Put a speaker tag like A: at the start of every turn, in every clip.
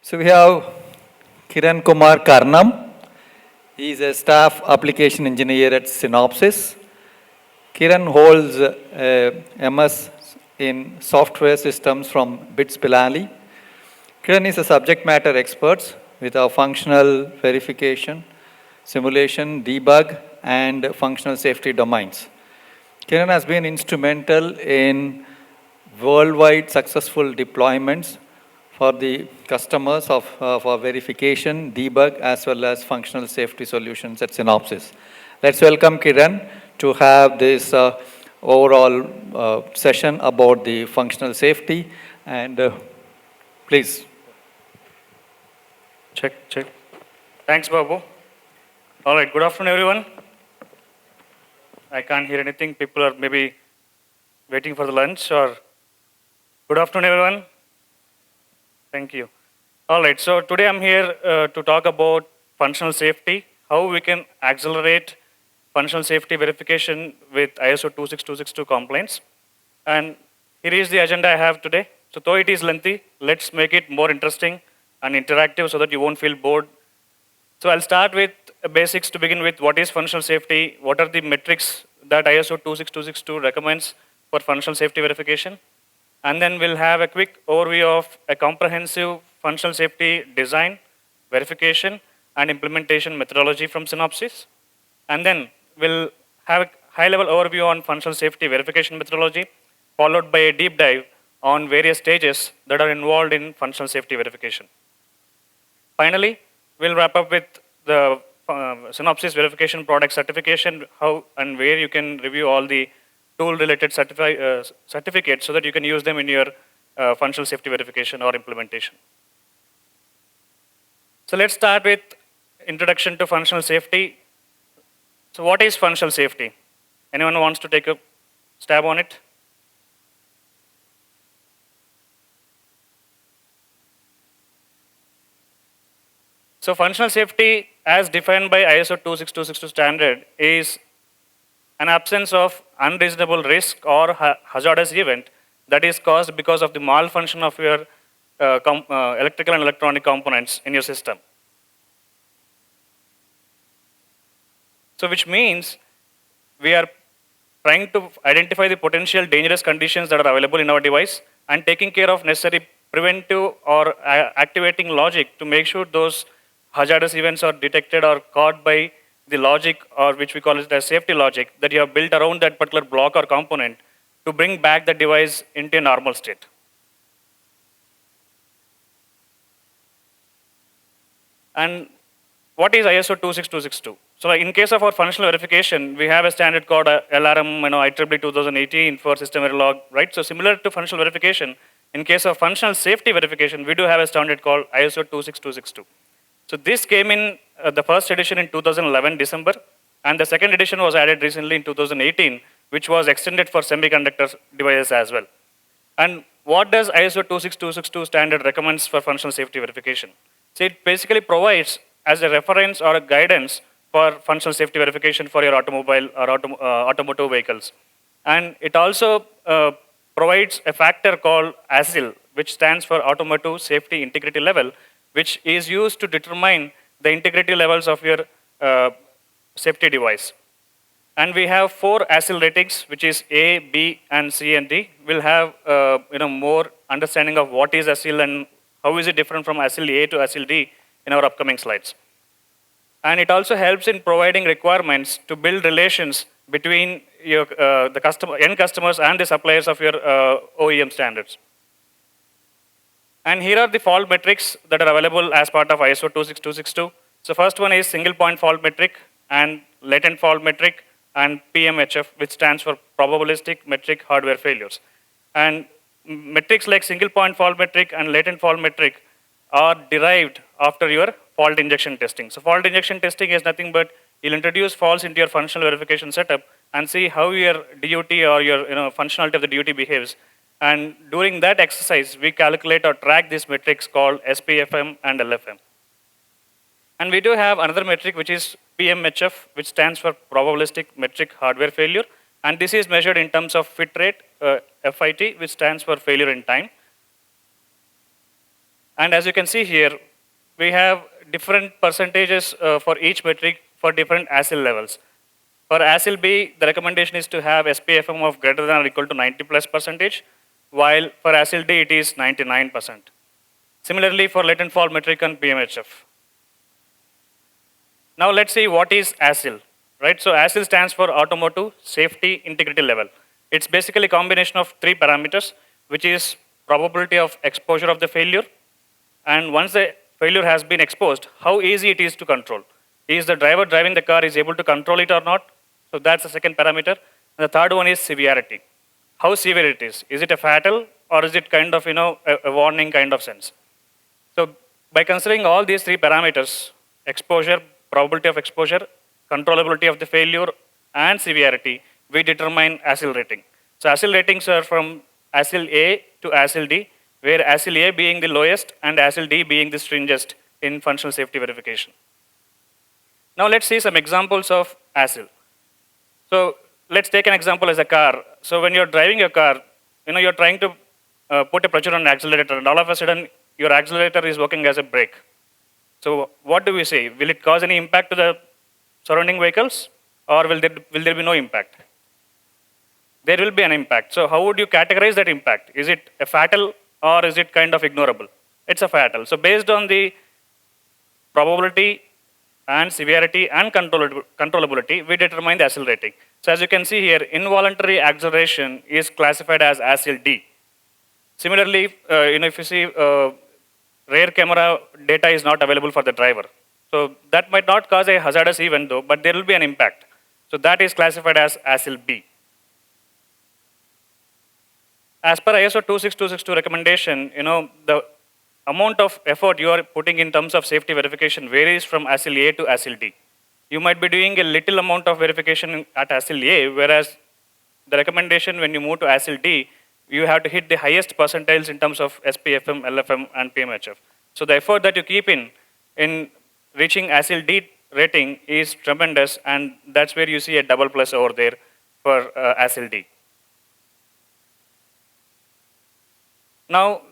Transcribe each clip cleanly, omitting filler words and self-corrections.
A: So we have Kiran Kumar Karnam. He is a staff application engineer at Synopsys. Kiran holds a MS in software systems from BITS Pilali. Kiran is a subject matter expert with our functional verification, simulation, debug, and functional safety domains. Kiran has been instrumental in worldwide successful deployments for the customers for verification, debug, as well as functional safety solutions at Synopsys. Let's welcome Kiran to have this overall session about the functional safety. And please.
B: Check. Thanks, Babu. All right, good afternoon, everyone. I can't hear anything. People are maybe waiting for the lunch or... Good afternoon, everyone. Thank you. All right, so today I'm here to talk about functional safety, how we can accelerate functional safety verification with ISO 26262 compliance. And here is the agenda I have today. So though it is lengthy, let's make it more interesting and interactive so that you won't feel bored. So I'll start with basics to begin with. What is functional safety? What are the metrics that ISO 26262 recommends for functional safety verification? And then we'll have a quick overview of a comprehensive functional safety design, verification, and implementation methodology from Synopsys. And then we'll have a high-level overview on functional safety verification methodology, followed by a deep dive on various stages that are involved in functional safety verification. Finally, we'll wrap up with the Synopsys verification product certification, how and where you can review all the tool-related certificates so that you can use them in your functional safety verification or implementation. So let's start with introduction to functional safety. So what is functional safety? Anyone wants to take a stab on it? So functional safety, as defined by ISO 26262 standard, is an absence of unreasonable risk or hazardous event that is caused because of the malfunction of your electrical and electronic components in your system. So which means we are trying to identify the potential dangerous conditions that are available in our device and taking care of necessary preventive or activating logic to make sure those hazardous events are detected or caught by the logic, or which we call it as safety logic, that you have built around that particular block or component to bring back the device into a normal state. And what is ISO 26262? So in case of our functional verification, we have a standard called LRM, IEEE 2018 for system verilog, right? So similar to functional verification, in case of functional safety verification, we do have a standard called ISO 26262. So this came in the first edition in 2011 December, and the second edition was added recently in 2018, which was extended for semiconductor devices as well. And what does ISO 26262 standard recommends for functional safety verification? So it basically provides as a reference or a guidance for functional safety verification for your automobile or automotive vehicles. And it also provides a factor called ASIL, which stands for Automotive Safety Integrity Level, which is used to determine the integrity levels of your safety device. And we have 4 ASIL ratings, which is A, B, and C and D. We'll have more understanding of what is ASIL and how is it different from ASIL A to ASIL D in our upcoming slides. And it also helps in providing requirements to build relations between your, end customers and the suppliers of your OEM standards. And here are the fault metrics that are available as part of ISO 26262. So first one is single point fault metric and latent fault metric and PMHF, which stands for probabilistic metric hardware failures. And metrics like single point fault metric and latent fault metric are derived after your fault injection testing. So fault injection testing is nothing but you'll introduce faults into your functional verification setup and see how your DUT or your functionality of the DUT behaves. And during that exercise, we calculate or track these metrics called SPFM and LFM. And we do have another metric, which is PMHF, which stands for probabilistic metric hardware failure. And this is measured in terms of fit rate, FIT, which stands for failure in time. And as you can see here, we have different percentages for each metric for different ASIL levels. For ASIL B, the recommendation is to have SPFM of greater than or equal to 90 plus percentage, while for ASIL D, it is 99%. Similarly, for latent fault metric and PMHF. Now let's see what is ASIL, right? So ASIL stands for Automotive Safety Integrity Level. It's basically a combination of 3 parameters, which is probability of exposure of the failure, and once the failure has been exposed, how easy it is to control. Is the driver driving the car is able to control it or not? So that's the second parameter. And the third one is severity. How severe it is. Is it a fatal or is it kind of, a warning kind of sense? So by considering all these 3 parameters, exposure, probability of exposure, controllability of the failure, and severity, we determine ASIL rating. So ASIL ratings are from ASIL A to ASIL D, where ASIL A being the lowest and ASIL D being the stringent in functional safety verification. Now let's see some examples of ASIL. So let's take an example as a car. So when you're driving your car, you're trying to put a pressure on the accelerator, and all of a sudden your accelerator is working as a brake. So what do we say? Will it cause any impact to the surrounding vehicles, or will there be no impact? There will be an impact. So how would you categorize that impact? Is it a fatal or is it kind of ignorable? It's a fatal. So based on the probability and severity and controllability, we determine the ASIL rating. So as you can see here, involuntary acceleration is classified as ASIL D. Similarly, if you see rear camera data is not available for the driver. So that might not cause a hazardous event though, but there will be an impact. So that is classified as ASIL B. As per ISO 26262 recommendation, the amount of effort you are putting in terms of safety verification varies from ASIL A to ASIL D. You might be doing a little amount of verification at ASIL A, whereas the recommendation when you move to ASIL D, you have to hit the highest percentiles in terms of SPFM, LFM, and PMHF. So the effort that you keep in reaching ASIL D rating is tremendous, and that's where you see a double plus over there for ASIL D. Now,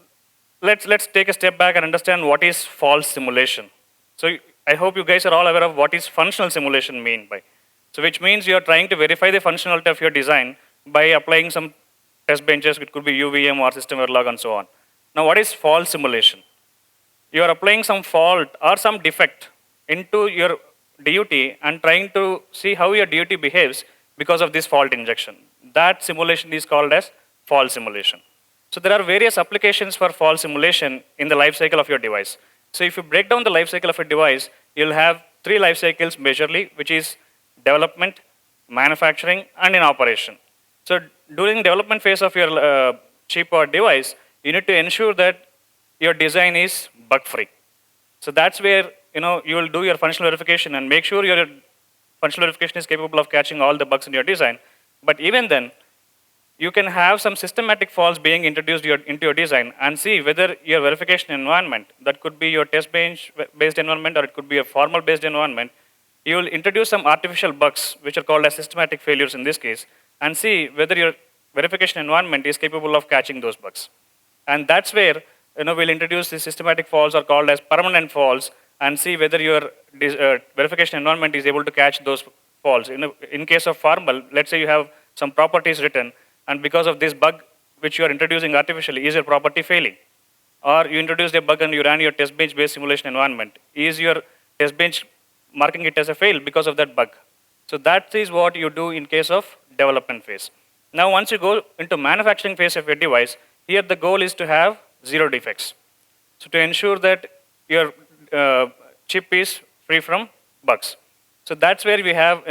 B: let's take a step back and understand what is false simulation. So I hope you guys are all aware of what is functional simulation mean by. So which means you are trying to verify the functionality of your design by applying some test benches. It could be UVM or system verilog and so on. Now what is false simulation? You are applying some fault or some defect into your DUT and trying to see how your DUT behaves because of this fault injection. That simulation is called as false simulation. So there are various applications for false simulation in the life cycle of your device. So if you break down the life cycle of a device, you'll have 3 life cycles majorly, which is development, manufacturing, and in operation. So during development phase of your chip or device, you need to ensure that your design is bug-free. So that's where you will do your functional verification and make sure your functional verification is capable of catching all the bugs in your design. But even then, you can have some systematic faults being introduced into your design and see whether your verification environment, that could be your test bench based environment or it could be a formal based environment, you will introduce some artificial bugs which are called as systematic failures in this case and see whether your verification environment is capable of catching those bugs. And that's where we'll introduce the systematic faults are called as permanent faults and see whether your verification environment is able to catch those faults. In case of formal, let's say you have some properties written, and because of this bug which you are introducing artificially, is your property failing? Or you introduced a bug and you ran your test bench based simulation environment. Is your test bench marking it as a fail because of that bug? So that is what you do in case of development phase. Now once you go into manufacturing phase of your device, here the goal is to have 0 defects. So to ensure that your chip is free from bugs. So that's where we have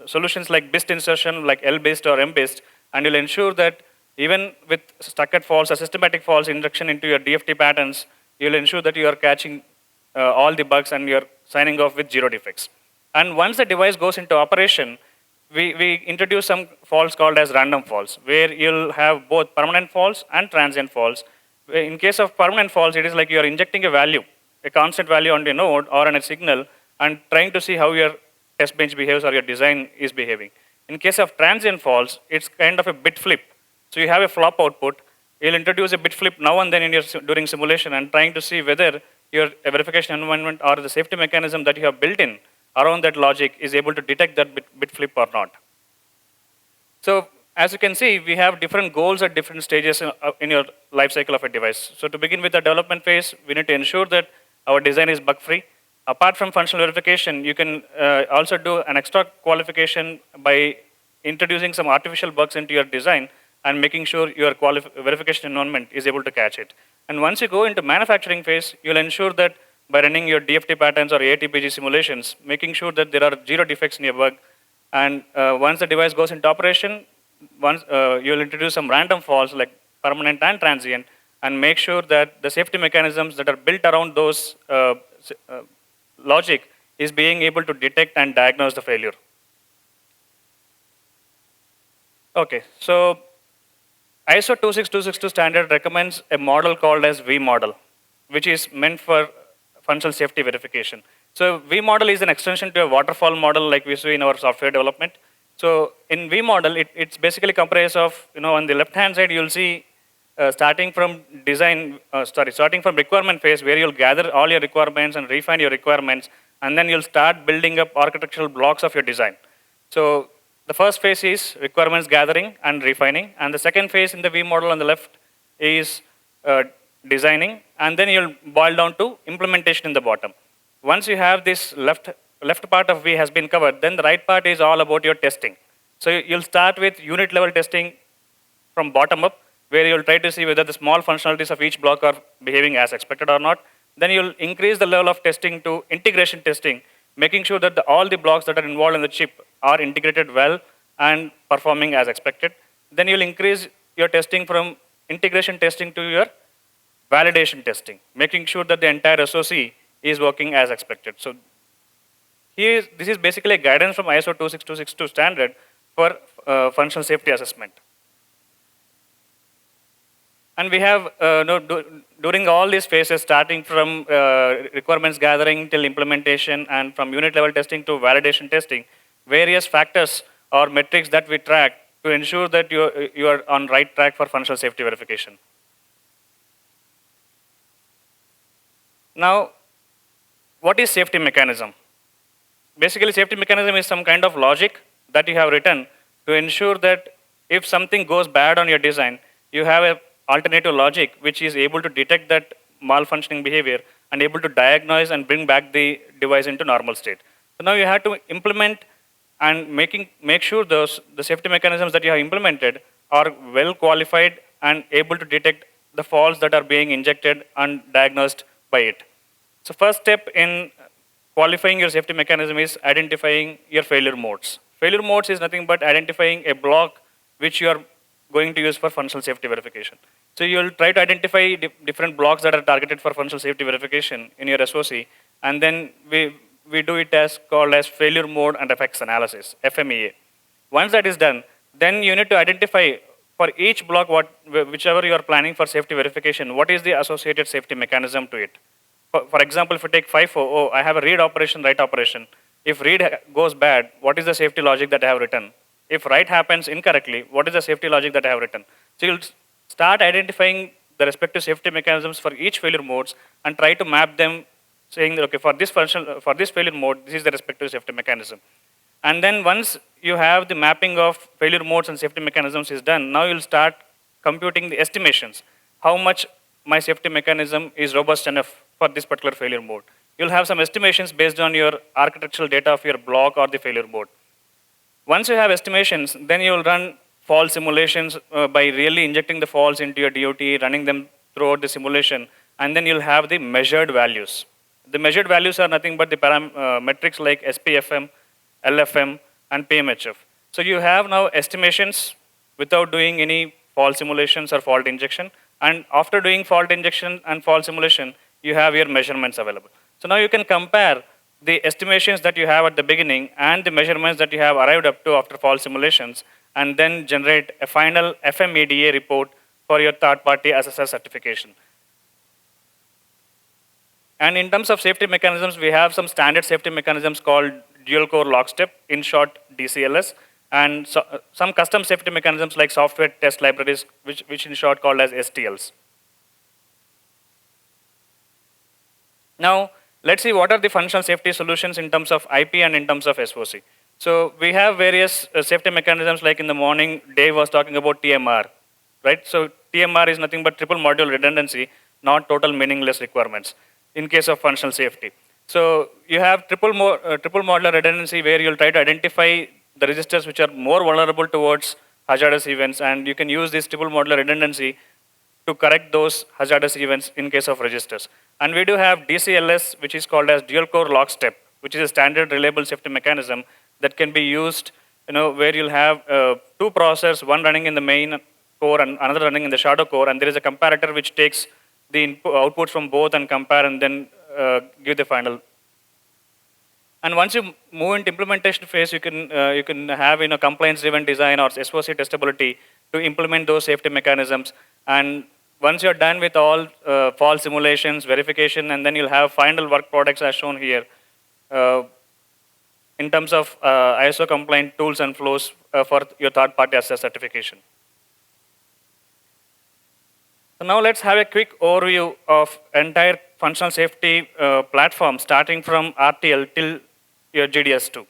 B: solutions like BIST insertion, like L-based or M-based, and you'll ensure that even with stuck-at faults or systematic faults injection into your DFT patterns, you'll ensure that you are catching all the bugs and you're signing off with 0 defects. And once the device goes into operation, we introduce some faults called as random faults, where you'll have both permanent faults and transient faults. In case of permanent faults, it is like you're injecting a value, a constant value on the node or on a signal, and trying to see how your test bench behaves or your design is behaving. In case of transient faults, it's kind of a bit flip. So you have a flop output. you'll introduce a bit flip now and then in your during simulation and trying to see whether your verification environment or the safety mechanism that you have built in around that logic is able to detect that bit flip or not. So as you can see, we have different goals at different stages in your life cycle of a device. So to begin with the development phase, we need to ensure that our design is bug-free. Apart from functional verification, you can also do an extra qualification by introducing some artificial bugs into your design and making sure your verification environment is able to catch it. And once you go into manufacturing phase, you'll ensure that by running your DFT patterns or ATPG simulations, making sure that there are zero defects in your bug. And once the device goes into operation, you'll introduce some random faults like permanent and transient, and make sure that the safety mechanisms that are built around those logic is being able to detect and diagnose the failure. Okay, so ISO 26262 standard recommends a model called as V model, which is meant for functional safety verification. So V model is an extension to a waterfall model like we see in our software development. So in V model, it's basically comprised of, on the left-hand side, you'll see starting from requirement phase where you'll gather all your requirements and refine your requirements, and then you'll start building up architectural blocks of your design. So the first phase is requirements gathering and refining, and the second phase in the V model on the left is designing, and then you'll boil down to implementation in the bottom. Once you have this left part of V has been covered, then the right part is all about your testing. So you'll start with unit level testing from bottom up, where you'll try to see whether the small functionalities of each block are behaving as expected or not. Then you'll increase the level of testing to integration testing, making sure that all the blocks that are involved in the chip are integrated well and performing as expected. Then you'll increase your testing from integration testing to your validation testing, making sure that the entire SoC is working as expected. So this is basically a guidance from ISO 26262 standard for functional safety assessment. And we have, during all these phases, starting from requirements gathering till implementation and from unit level testing to validation testing, various factors or metrics that we track to ensure that you are on right track for functional safety verification. Now, what is safety mechanism? Basically, safety mechanism is some kind of logic that you have written to ensure that if something goes bad on your design, you have an alternative logic which is able to detect that malfunctioning behavior and able to diagnose and bring back the device into normal state. So now you have to implement and make sure the safety mechanisms that you have implemented are well qualified and able to detect the faults that are being injected and diagnosed by it. So first step in qualifying your safety mechanism is identifying your failure modes. Failure modes is nothing but identifying a block which you are going to use for functional safety verification. So you'll try to identify different blocks that are targeted for functional safety verification in your SoC, and then we do it as called as failure mode and effects analysis, FMEA. Once that is done, then you need to identify for each block whichever you are planning for safety verification, what is the associated safety mechanism to it. For example, if you take FIFO, I have a read operation, write operation. If read goes bad, what is the safety logic that I have written? If write happens incorrectly, what is the safety logic that I have written? So you'll start identifying the respective safety mechanisms for each failure modes and try to map them, saying that, okay, for this failure mode, this is the respective safety mechanism. And then once you have the mapping of failure modes and safety mechanisms is done, now you'll start computing the estimations. How much my safety mechanism is robust enough for this particular failure mode. You'll have some estimations based on your architectural data of your block or the failure mode. Once you have estimations, then you'll run fault simulations by really injecting the faults into your DOT, running them throughout the simulation, and then you'll have the measured values. The measured values are nothing but the metrics like SPFM, LFM, and PMHF. So you have now estimations without doing any fault simulations or fault injection, and after doing fault injection and fault simulation, you have your measurements available. So now you can compare the estimations that you have at the beginning and the measurements that you have arrived up to after fault simulations, and then generate a final FMEDA report for your third-party SSL certification. And in terms of safety mechanisms, we have some standard safety mechanisms called dual core lockstep, in short DCLS. and some custom safety mechanisms like software test libraries, which in short called as STLs. Now, let's see what are the functional safety solutions in terms of IP and in terms of SOC. So we have various safety mechanisms, like in the morning, Dave was talking about TMR, right? So TMR is nothing but triple module redundancy, not total meaningless requirements in case of functional safety. So you have triple modular redundancy, where you'll try to identify the registers which are more vulnerable towards hazardous events, and you can use this triple modular redundancy to correct those hazardous events in case of registers. And we do have DCLS, which is called as dual core lockstep, which is a standard reliable safety mechanism that can be used, where you'll have two processors, one running in the main core and another running in the shadow core, and there is a comparator which takes the outputs from both and compare and then give the final. And once you move into implementation phase, you can have compliance-driven design or SOC testability to implement those safety mechanisms. And once you're done with all fault simulations, verification, and then you'll have final work products as shown here in terms of ISO compliant tools and flows for your third-party assess certification. So now let's have a quick overview of entire functional safety platform, starting from RTL till your GDS2.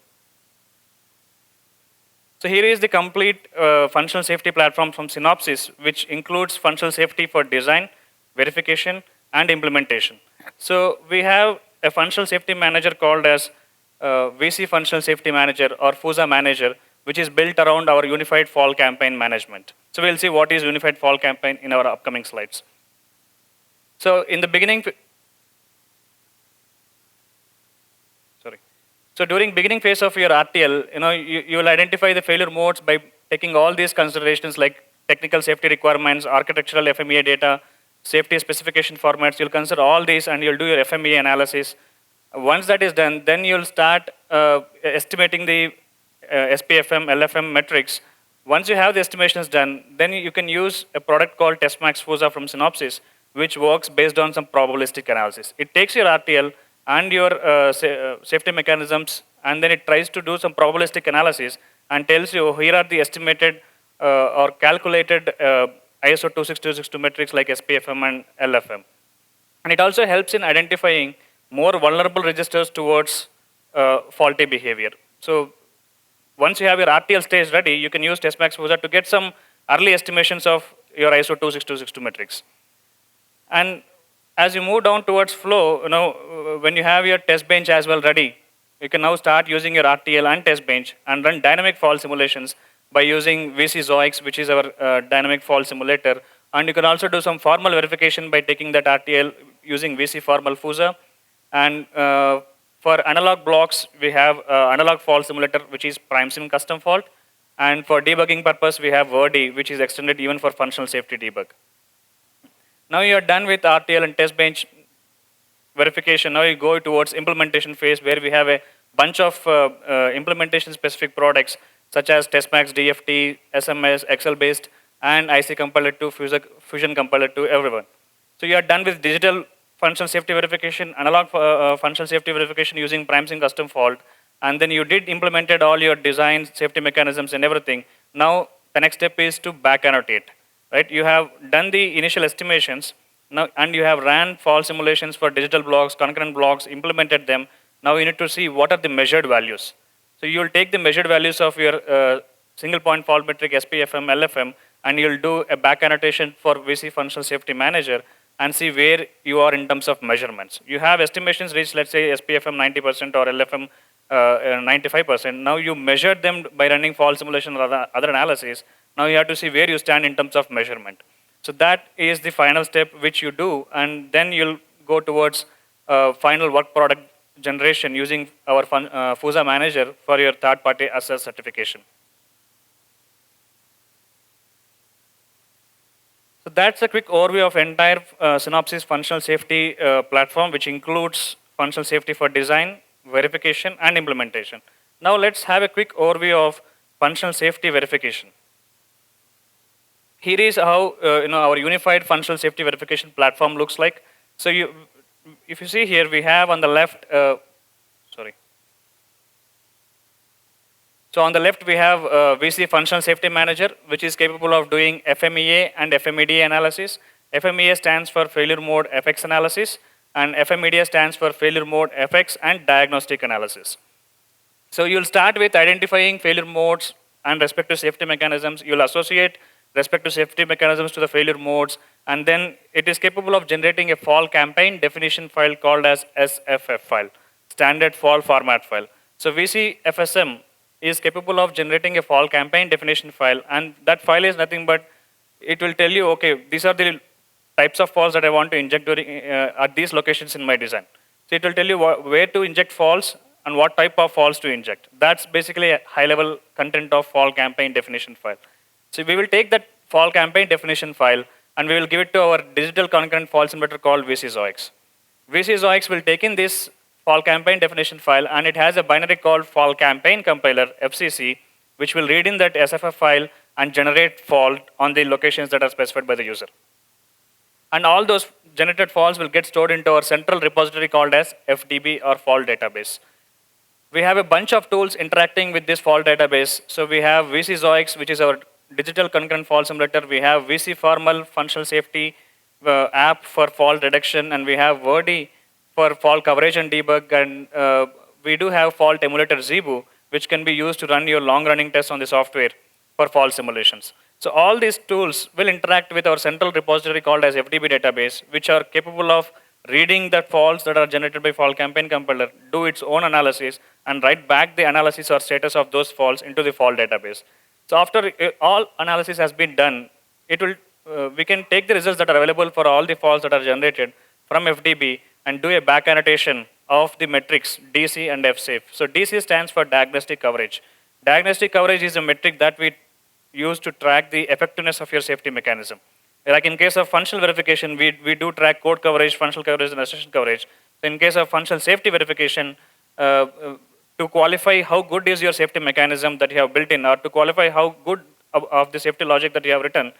B: So here is the complete functional safety platform from Synopsys, which includes functional safety for design, verification, and implementation. So we have a functional safety manager called as VC Functional Safety Manager or FUSA Manager, which is built around our Unified Fall Campaign Management. So we'll see what is Unified Fall Campaign in our upcoming slides. So in the beginning, so during beginning phase of your RTL, you will identify the failure modes by taking all these considerations like technical safety requirements, architectural FMEA data, safety specification formats. You'll consider all these and you'll do your FMEA analysis. Once that is done, then you'll start estimating the SPFM, LFM metrics. Once you have the estimations done, then you can use a product called TestMax FUSA from Synopsys, which works based on some probabilistic analysis. It takes your RTL and your safety mechanisms, and then it tries to do some probabilistic analysis and tells you here are the estimated or calculated ISO 26262 metrics like SPFM and LFM. And it also helps in identifying more vulnerable registers towards faulty behavior. So once you have your RTL stage ready, you can use TestMax FUSA to get some early estimations of your ISO 26262 metrics. And as you move down towards flow, when you have your test bench as well ready, you can now start using your RTL and test bench and run dynamic fault simulations by using VC Zoix, which is our dynamic fault simulator. And you can also do some formal verification by taking that RTL using VC formal FUSA. And for analog blocks, we have analog fault simulator, which is PrimeSim custom fault. And for debugging purpose, we have Verdi, which is extended even for functional safety debug. Now you are done with RTL and test bench verification. Now you go towards implementation phase, where we have a bunch of implementation specific products such as TestMax, DFT, SMS, Excel based, and IC compiler 2, Fusion compiler 2, everyone. So you are done with digital functional safety verification, analog functional safety verification using PrimeSim custom fault, and then you did implemented all your design, safety mechanisms and everything. Now the next step is to back annotate. Right? You have done the initial estimations, now, and you have ran fault simulations for digital blocks, concurrent blocks, implemented them. Now you need to see what are the measured values. So you will take the measured values of your single point fault metric, SPFM, LFM, and you'll do a back annotation for VC Functional Safety Manager and see where you are in terms of measurements. You have estimations reached, let's say, SPFM 90% or LFM 95%. Now you measured them by running fault simulation or other analysis. Now you have to see where you stand in terms of measurement. So that is the final step which you do, and then you'll go towards final work product generation using our FUSA manager for your third-party assess certification. So that's a quick overview of entire Synopsys functional safety platform, which includes functional safety for design, verification, and implementation. Now let's have a quick overview of functional safety verification. Here is how our unified functional safety verification platform looks like. So if you see here, we have on the left, So on the left, we have VC Functional Safety Manager, which is capable of doing FMEA and FMEDA analysis. FMEA stands for Failure Mode FX analysis, and FMEDA stands for Failure Mode FX and Diagnostic analysis. So you'll start with identifying failure modes and respective safety mechanisms. You'll associate respective safety mechanisms to the failure modes, and then it is capable of generating a fall campaign definition file called as SFF file, standard fall format file. So VCFSM is capable of generating a fall campaign definition file, and that file is nothing but it will tell you, okay, these are the types of falls that I want to inject during, at these locations in my design. So it will tell you where to inject falls and what type of falls to inject. That's basically a high-level content of fall campaign definition file. So we will take that fall campaign definition file and we will give it to our digital concurrent fall simulator called VCZOIX. VCZOIX will take in this fall campaign definition file, and it has a binary called fall campaign compiler, FCC, which will read in that SFF file and generate fall on the locations that are specified by the user. And all those generated falls will get stored into our central repository called as FDB or fall database. We have a bunch of tools interacting with this fall database. So we have VCZOIX, which is our digital concurrent fall simulator. We have VC Formal functional safety app for fall reduction, and we have Verdi for fall coverage and debug, and we do have fault emulator Zebu, which can be used to run your long-running tests on the software for fall simulations. So all these tools will interact with our central repository called as FDB database, which are capable of reading the falls that are generated by fall campaign compiler, do its own analysis, and write back the analysis or status of those falls into the fall database. So after all analysis has been done, we can take the results that are available for all the falls that are generated from FDB and do a back annotation of the metrics DC and FSAFE. So DC stands for diagnostic coverage. Diagnostic coverage is a metric that we use to track the effectiveness of your safety mechanism. Like in case of functional verification, we do track code coverage, functional coverage, and assertion coverage. So in case of functional safety verification, to qualify how good is your safety mechanism that you have built in, or to qualify how good of the safety logic that you have written,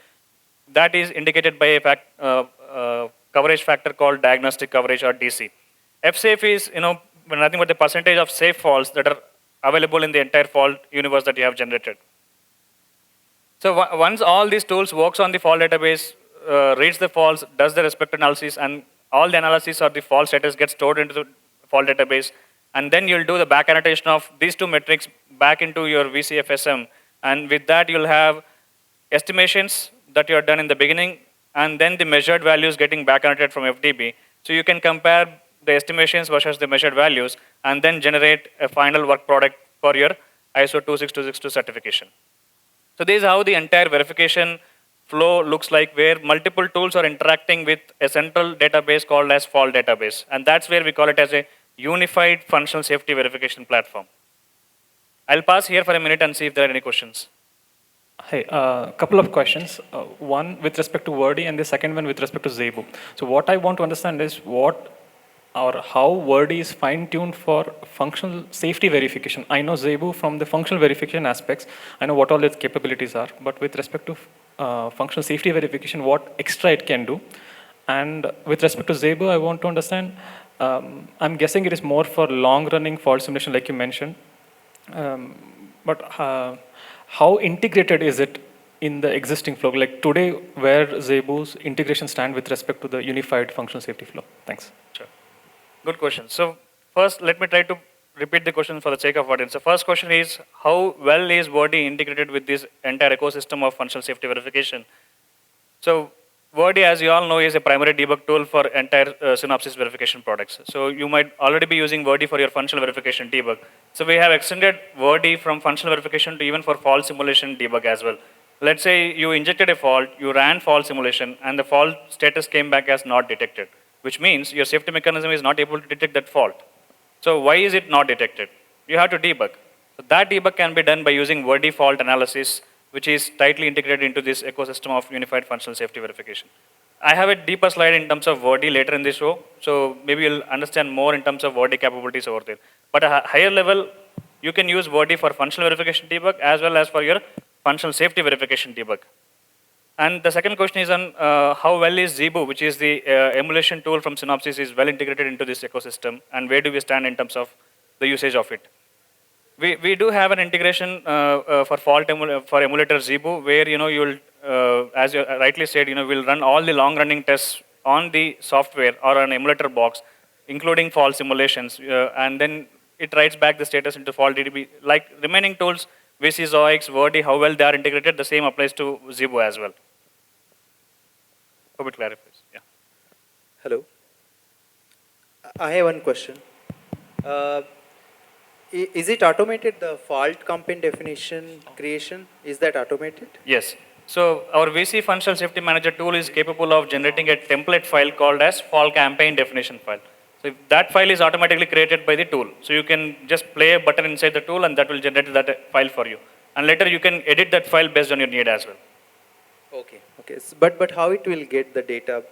B: that is indicated by a coverage factor called diagnostic coverage or DC. FSAFE is nothing but the percentage of safe falls that are available in the entire fault universe that you have generated. So once all these tools works on the fall database, reads the falls, does the respective analysis, and all the analysis or the fall status gets stored into the fall database, and then you'll do the back annotation of these two metrics back into your VCFSM, and with that you'll have estimations that you have done in the beginning, and then the measured values getting back annotated from FDB. So you can compare the estimations versus the measured values, and then generate a final work product for your ISO 26262 certification. So this is how the entire verification flow looks like, where multiple tools are interacting with a central database called as fall database. And that's where we call it as a unified functional safety verification platform. I'll pause here for a minute and see if there are any questions.
C: Hey, a couple of questions. One with respect to Verdi, and the second one with respect to Zebu. So what I want to understand is how Verdi is fine-tuned for functional safety verification. I know Zebu from the functional verification aspects. I know what all its capabilities are. But with respect to functional safety verification, what extra it can do. And with respect to Zebu, I want to understand, I'm guessing it is more for long-running fault simulation like you mentioned. But how integrated is it in the existing flow? Like today, where Zebu's integration stand with respect to the unified functional safety flow? Thanks.
B: Sure. Good question. So first, let me try to repeat the question for the sake of audience. The first question is, how well is Verdi integrated with this entire ecosystem of functional safety verification? So Verdi, as you all know, is a primary debug tool for entire Synopsys verification products. So you might already be using Verdi for your functional verification debug. So we have extended Verdi from functional verification to even for fault simulation debug as well. Let's say you injected a fault, you ran fault simulation, and the fault status came back as not detected, which means your safety mechanism is not able to detect that fault. So why is it not detected? You have to debug. So that debug can be done by using Verdi fault analysis, which is tightly integrated into this ecosystem of unified functional safety verification. I have a deeper slide in terms of Verdi later in this show, so maybe you'll understand more in terms of Verdi capabilities over there. But at a higher level, you can use Verdi for functional verification debug as well as for your functional safety verification debug. And the second question is on how well is Zebu, which is the emulation tool from Synopsys, is well integrated into this ecosystem, and where do we stand in terms of the usage of it? We do have an integration for emulator Zebu, where you will, as you rightly said, we'll run all the long-running tests on the software or an emulator box, including fault simulations, and then it writes back the status into fault DDB. Like remaining tools, VC Zoix, Verdi, how well they are integrated, the same applies to Zebu as well. Hope it clarifies. Yeah.
D: Hello. I have one question. Uh, is it automated, the fault campaign definition creation? Is that automated?
B: Yes. So our VC Functional Safety Manager tool is capable of generating a template file called as fault campaign definition file. So if that file is automatically created by the tool. So you can just play a button inside the tool and that will generate that file for you. And later you can edit that file based on your need as well.
D: Okay. Okay. But how it will get the data?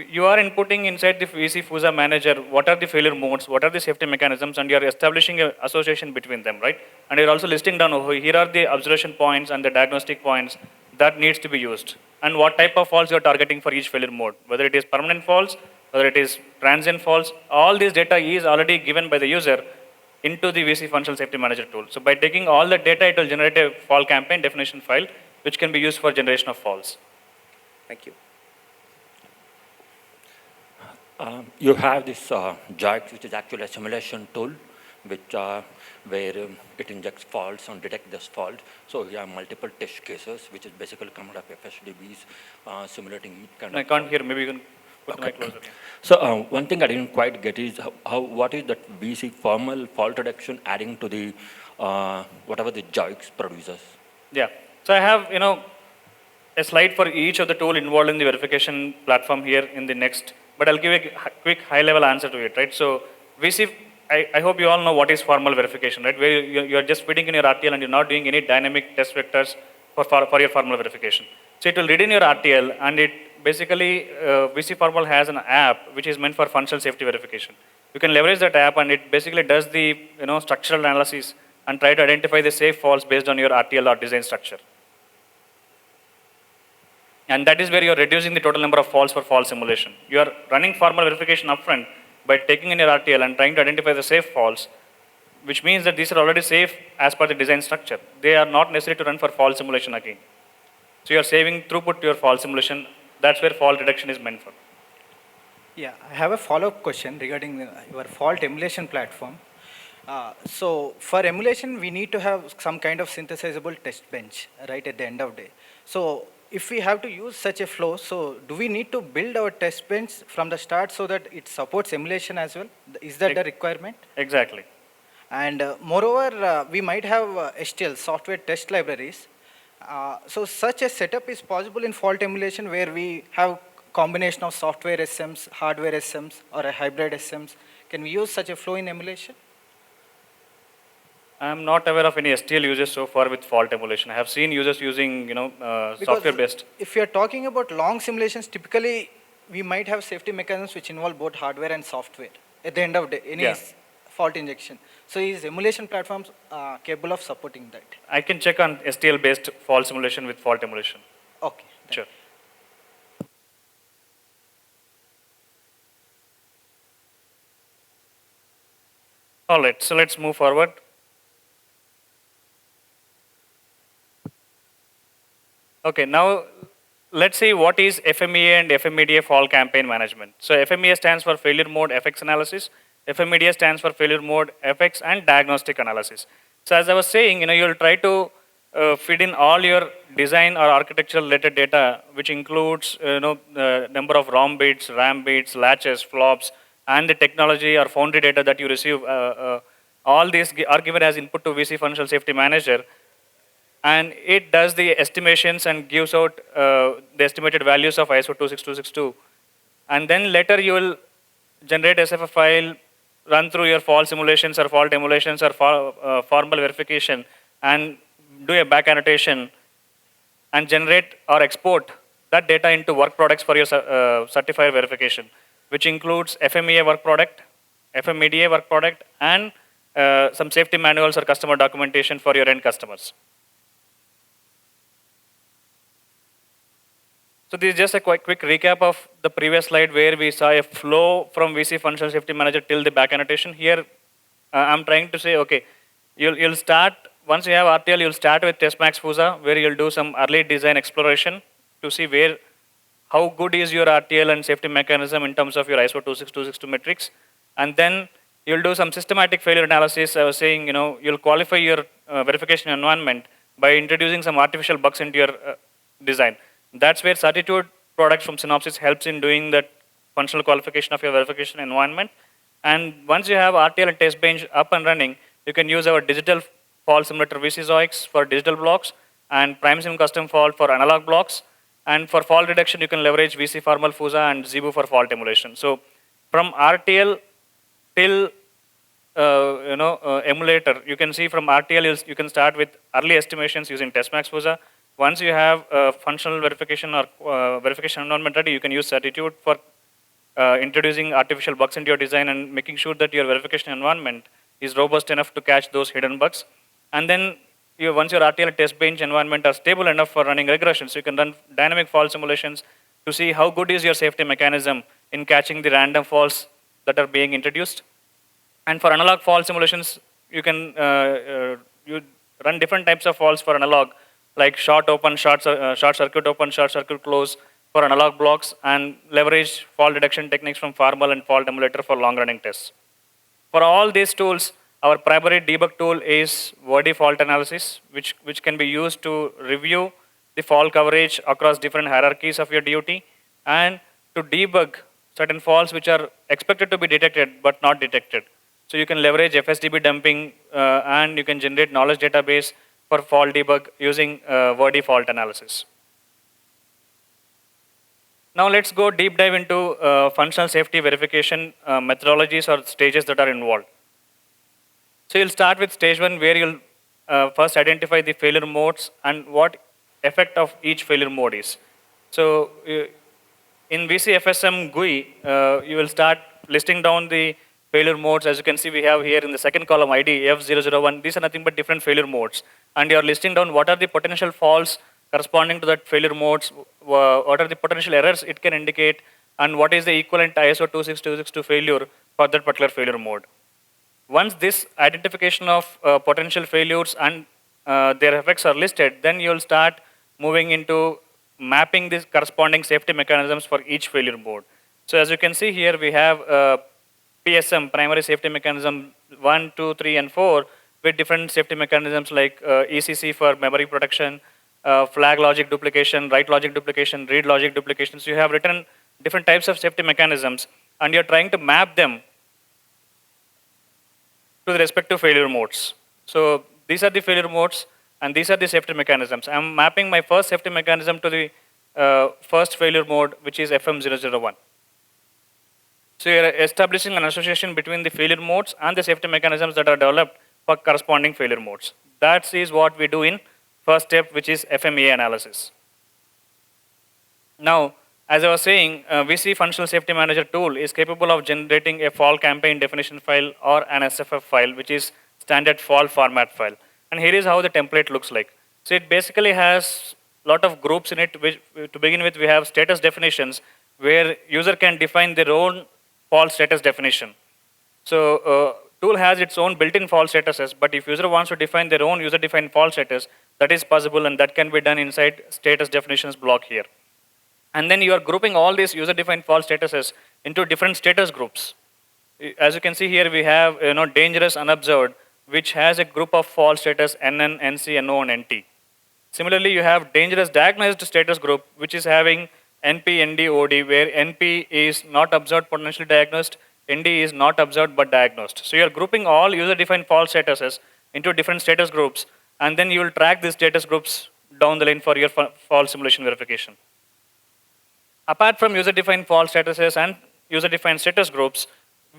B: You are inputting inside the VC FUSA manager what are the failure modes, what are the safety mechanisms, and you are establishing an association between them, right? And you're also listing down, oh, here are the observation points and the diagnostic points that needs to be used, and what type of faults you're targeting for each failure mode, whether it is permanent faults, whether it is transient faults. All this data is already given by the user into the VC Functional Safety Manager tool. So by taking all the data, it will generate a fault campaign definition file, which can be used for generation of faults.
D: Thank you.
E: You have this JAX, which is actually a simulation tool, which where it injects faults and detects this fault. So you have multiple test cases, which is basically coming up FSDBs, simulating each kind
B: I
E: of.
B: can't hear. Maybe you can put the mic
E: Okay.
B: closer.
E: So one thing I didn't quite get is what is that BC formal fault reduction adding to the whatever the JAX produces?
B: Yeah. So I have a slide for each of the tool involved in the verification platform here in the next. But I'll give a quick high-level answer to it, right? So VC, I hope you all know what is formal verification, right? Where you're just feeding in your RTL and you're not doing any dynamic test vectors for your formal verification. So it will read in your RTL, and it basically, VC Formal has an app which is meant for functional safety verification. You can leverage that app, and it basically does the structural analysis and try to identify the safe faults based on your RTL or design structure. And that is where you're reducing the total number of faults for fault simulation. You are running formal verification upfront by taking in your RTL and trying to identify the safe faults, which means that these are already safe as per the design structure. They are not necessary to run for fault simulation again. So you're saving throughput to your fault simulation. That's where fault reduction is meant for.
F: Yeah, I have a follow-up question regarding your fault emulation platform. So for emulation, we need to have some kind of synthesizable test bench, right, at the end of the day. So if we have to use such a flow, so do we need to build our test bench from the start so that it supports emulation as well? Is that the requirement?
B: Exactly.
F: And moreover, we might have STL, software test libraries. So such a setup is possible in fault emulation where we have combination of software SMs, hardware SMs, or a hybrid SMs. Can we use such a flow in emulation?
B: I'm not aware of any STL users so far with fault emulation. I have seen users using, software-based.
F: If you're talking about long simulations, typically we might have safety mechanisms which involve both hardware and software at the end of the day, any
B: Yeah.
F: fault injection. So is emulation platforms capable of supporting that?
B: I can check on STL-based fault simulation with fault emulation.
F: Okay.
B: Sure. All right, so let's move forward. Okay, now let's see what is FMEA and FMEDA fault campaign management. So FMEA stands for failure mode effects analysis. FMEDA stands for failure mode effects and diagnostic analysis. So as I was saying, you'll try to feed in all your design or architectural related data, which includes number of ROM bits, RAM bits, latches, flops, and the technology or foundry data that you receive. All these are given as input to VC Functional Safety Manager, and it does the estimations and gives out the estimated values of ISO 26262. And then later you will generate SFA file, run through your fault simulations or fault emulations or formal verification, and do a back annotation and generate or export that data into work products for your certifier verification, which includes FMEA work product, FMEDA work product, and some safety manuals or customer documentation for your end customers. So this is just a quick recap of the previous slide where we saw a flow from VC Functional Safety Manager till the back annotation. Here, I'm trying to say, okay, You'll start, once you have RTL, you'll start with TestMax Fusa, where you'll do some early design exploration to see how good is your RTL and safety mechanism in terms of your ISO 26262 metrics. And then you'll do some systematic failure analysis. I was saying, you'll qualify your verification environment by introducing some artificial bugs into your design. That's where Certitude products from Synopsys helps in doing that functional qualification of your verification environment. And once you have RTL and test bench up and running, you can use our digital fault simulator VCZOIX for digital blocks and PrimeSim custom fault for analog blocks. And for fault reduction, you can leverage VC Formal Fusa and Zebu for fault emulation. So from RTL till emulator, you can see from RTL, you can start with early estimations using TestMax Fusa. Once you have functional verification or verification environment ready, you can use Certitude for introducing artificial bugs into your design and making sure that your verification environment is robust enough to catch those hidden bugs. And then once your RTL and test bench environment are stable enough for running regressions, you can run dynamic fault simulations to see how good is your safety mechanism in catching the random faults that are being introduced. And for analog fault simulations, you can you run different types of faults for analog, like short open, short circuit open, short circuit close for analog blocks, and leverage fault reduction techniques from Formal and fault emulator for long running tests. For all these tools, our primary debug tool is Wordy fault analysis, which can be used to review the fault coverage across different hierarchies of your DUT and to debug certain faults which are expected to be detected but not detected. So you can leverage FSDB dumping and you can generate knowledge database for fault debug using Wordy fault analysis. Now let's go deep dive into functional safety verification methodologies or stages that are involved. So you'll start with stage 1, where you'll first identify the failure modes and what effect of each failure mode is. So in VCFSM GUI, you will start listing down the failure modes. As you can see, we have here in the second column ID F001. These are nothing but different failure modes. And you are listing down what are the potential faults corresponding to that failure modes, what are the potential errors it can indicate, and what is the equivalent ISO 26262 failure for that particular failure mode. Once this identification of potential failures and their effects are listed, then you'll start moving into mapping these corresponding safety mechanisms for each failure mode. So as you can see here, we have PSM, primary safety mechanism 1, 2, 3, and 4, with different safety mechanisms like ECC for memory protection, flag logic duplication, write logic duplication, read logic duplication. So you have written different types of safety mechanisms, and you're trying to map them to the respective failure modes. So these are the failure modes, and these are the safety mechanisms. I'm mapping my first safety mechanism to the first failure mode, which is FM001. So you're establishing an association between the failure modes and the safety mechanisms that are developed for corresponding failure modes. That is what we do in first step, which is FMEA analysis. Now, as I was saying, VC Functional Safety Manager tool is capable of generating a fault campaign definition file or an SFF file, which is standard fault format file. And here is how the template looks like. So it basically has a lot of groups in it. Which, to begin with, we have status definitions, where user can define their own fault status definition. So tool has its own built-in fault statuses, but if user wants to define their own user-defined fault status, that is possible, and that can be done inside status definitions block here. And then you are grouping all these user-defined fault statuses into different status groups. As you can see here, we have dangerous unobserved, which has a group of fault status NN, NC, NO, and NT. Similarly, you have dangerous diagnosed status group, which is having NP, ND, OD, where NP is not observed, potentially diagnosed, ND is not observed but diagnosed. So you are grouping all user-defined fault statuses into different status groups, and then you will track these status groups down the line for your fault simulation verification. Apart from user-defined fault statuses and user-defined status groups,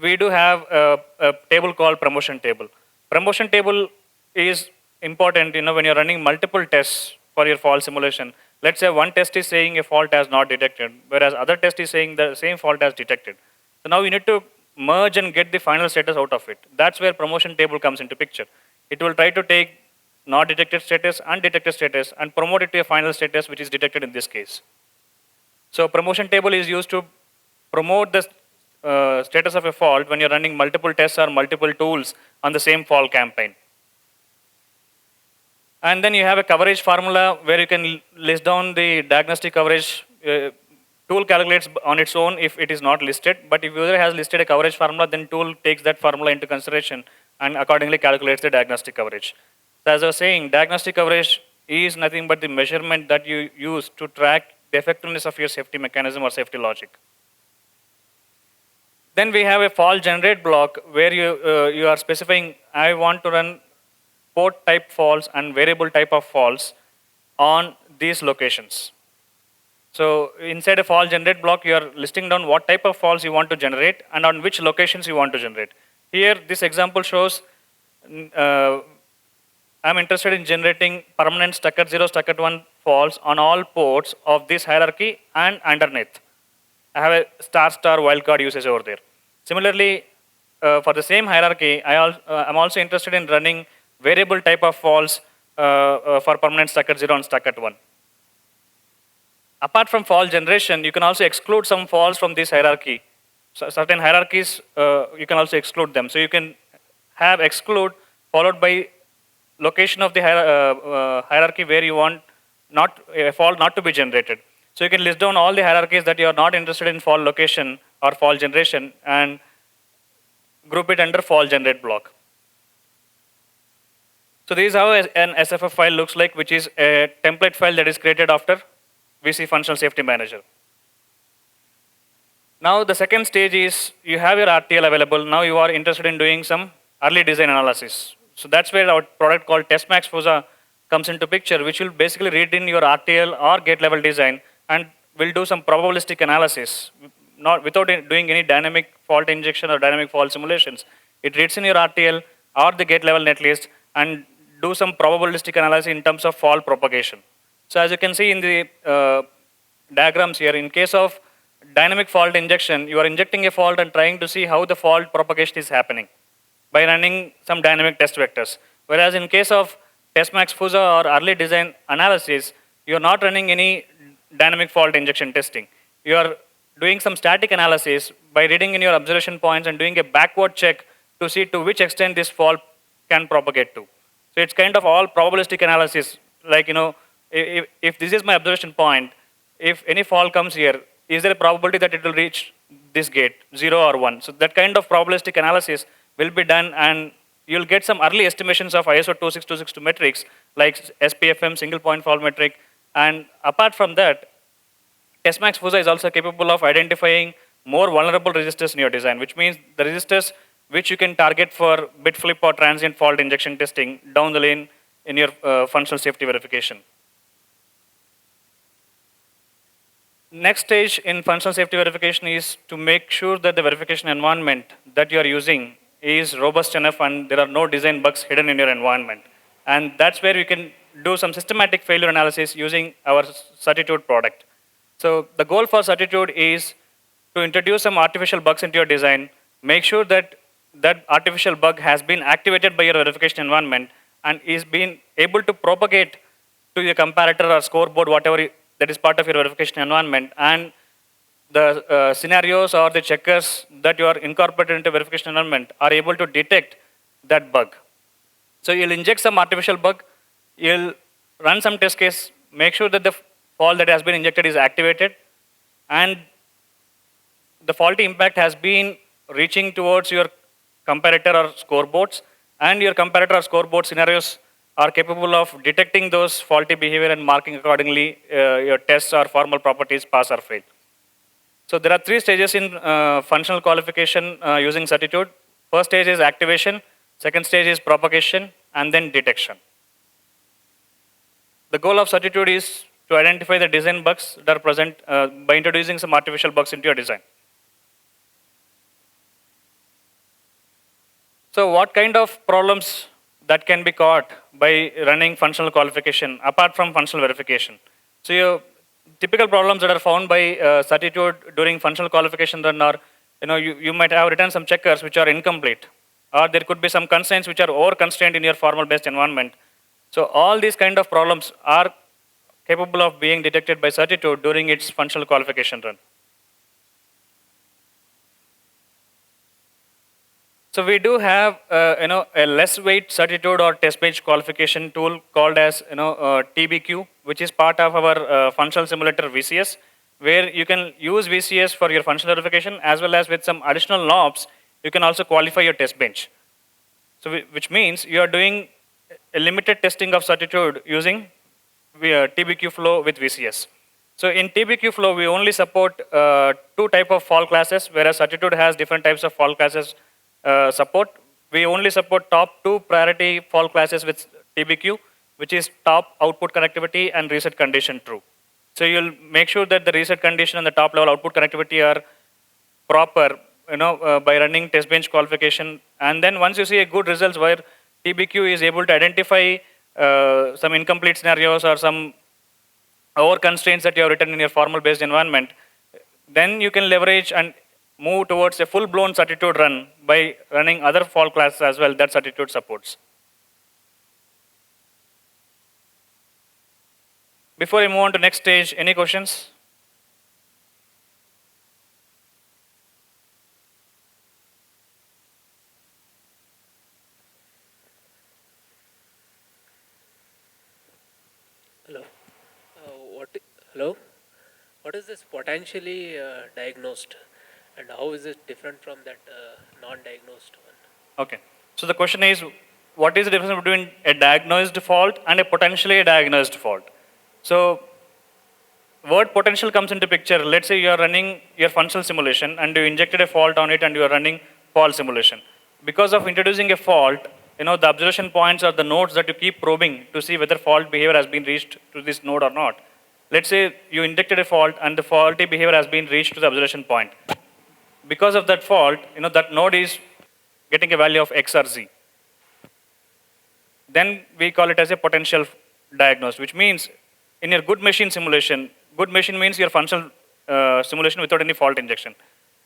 B: we do have a table called promotion table. Promotion table is important when you're running multiple tests for your fault simulation. Let's say one test is saying a fault has not detected, whereas other test is saying the same fault has detected. So now you need to merge and get the final status out of it. That's where promotion table comes into picture. It will try to take not detected status and detected status and promote it to a final status, which is detected in this case. So promotion table is used to promote the status of a fault when you're running multiple tests or multiple tools on the same fault campaign. And then you have a coverage formula where you can list down the diagnostic coverage. Tool calculates on its own if it is not listed, but if user has listed a coverage formula, then tool takes that formula into consideration and accordingly calculates the diagnostic coverage. So as I was saying, diagnostic coverage is nothing but the measurement that you use to track the effectiveness of your safety mechanism or safety logic. Then we have a fault generate block where you are specifying, I want to run port type faults and variable type of faults on these locations. So inside a fault generate block, you are listing down what type of faults you want to generate and on which locations you want to generate. Here, this example shows I'm interested in generating permanent stucket 0, stucket 1 faults on all ports of this hierarchy and underneath. I have a star star wildcard usage over there. Similarly, for the same hierarchy, I'm also interested in running variable type of faults for permanent stucket 0 and stucket 1. Apart from fault generation, you can also exclude some faults from this hierarchy. So certain hierarchies, you can also exclude them. So you can have exclude followed by location of the hierarchy where you want a fault not to be generated. So you can list down all the hierarchies that you are not interested in fault location or fault generation and group it under fault generate block. So this is how an SFF file looks like, which is a template file that is created after VC Functional Safety Manager. Now the second stage is you have your RTL available. Now you are interested in doing some early design analysis. So that's where our product called TestMax FUSA comes into picture, which will basically read in your RTL or gate level design and will do some probabilistic analysis, not without doing any dynamic fault injection or dynamic fault simulations. It reads in your RTL or the gate level netlist and do some probabilistic analysis in terms of fault propagation. So as you can see in the diagrams here, in case of dynamic fault injection, you are injecting a fault and trying to see how the fault propagation is happening by running some dynamic test vectors. Whereas in case of TestMax FUSA or early design analysis, you are not running any dynamic fault injection testing. You are doing some static analysis by reading in your observation points and doing a backward check to see to which extent this fault can propagate to. So it's kind of all probabilistic analysis, like, if this is my observation point, if any fault comes here, is there a probability that it will reach this gate, 0 or 1? So that kind of probabilistic analysis will be done and you'll get some early estimations of ISO 26262 metrics like SPFM, single point fault metric. And apart from that, TestMax FUSA is also capable of identifying more vulnerable resistors in your design, which means the resistors which you can target for bit flip or transient fault injection testing down the lane in your functional safety verification. Next stage in functional safety verification is to make sure that the verification environment that you are using is robust enough and there are no design bugs hidden in your environment. And that's where you can do some systematic failure analysis using our Certitude product. So the goal for Certitude is to introduce some artificial bugs into your design, make sure that that artificial bug has been activated by your verification environment and is being able to propagate to your comparator or scoreboard, whatever that is part of your verification environment, and the scenarios or the checkers that you are incorporated into verification environment are able to detect that bug. So you'll inject some artificial bug, you'll run some test case, make sure that the fault that has been injected is activated, and the faulty impact has been reaching towards your comparator or scoreboards, and your comparator or scoreboard scenarios are capable of detecting those faulty behavior and marking accordingly your tests or formal properties pass or fail. So there are 3 stages in functional qualification using Certitude. First stage is activation, second stage is propagation, and then detection. The goal of Certitude is to identify the design bugs that are present by introducing some artificial bugs into your design. So what kind of problems that can be caught by running functional qualification apart from functional verification? So your typical problems that are found by Certitude during functional qualification run are, you might have written some checkers which are incomplete, or there could be some constraints which are over-constrained in your formal-based environment. So all these kind of problems are capable of being detected by Certitude during its functional qualification run. So we do have, a less weight certitude or test bench qualification tool called as, TBQ, which is part of our functional simulator VCS, where you can use VCS for your functional verification as well as with some additional knobs, you can also qualify your test bench. So which means you are doing a limited testing of certitude using TBQ flow with VCS. So in TBQ flow, we only support two type of fault classes, whereas certitude has different types of fault classes support. We only support top 2 priority fault classes with TBQ, which is top output connectivity and reset condition true. So you'll make sure that the reset condition and the top level output connectivity are proper, by running test bench qualification. And then once you see a good results where TBQ is able to identify some incomplete scenarios or some over constraints that you have written in your formal based environment, then you can leverage and move towards a full-blown certitude run by running other fault classes as well that certitude supports. Before I move on to next stage, any questions?
G: Hello. Hello. What is this potentially diagnosed, and how is it different from that non-diagnosed one?
B: Okay. So the question is, what is the difference between a diagnosed fault and a potentially diagnosed fault? So word potential comes into picture. Let's say you are running your functional simulation and you injected a fault on it and you are running fault simulation. Because of introducing a fault, the observation points are the nodes that you keep probing to see whether fault behavior has been reached to this node or not. Let's say you injected a fault and the faulty behavior has been reached to the observation point. Because of that fault, that node is getting a value of X or Z. Then we call it as a potential diagnosed, which means in your good machine simulation, good machine means your functional simulation without any fault injection.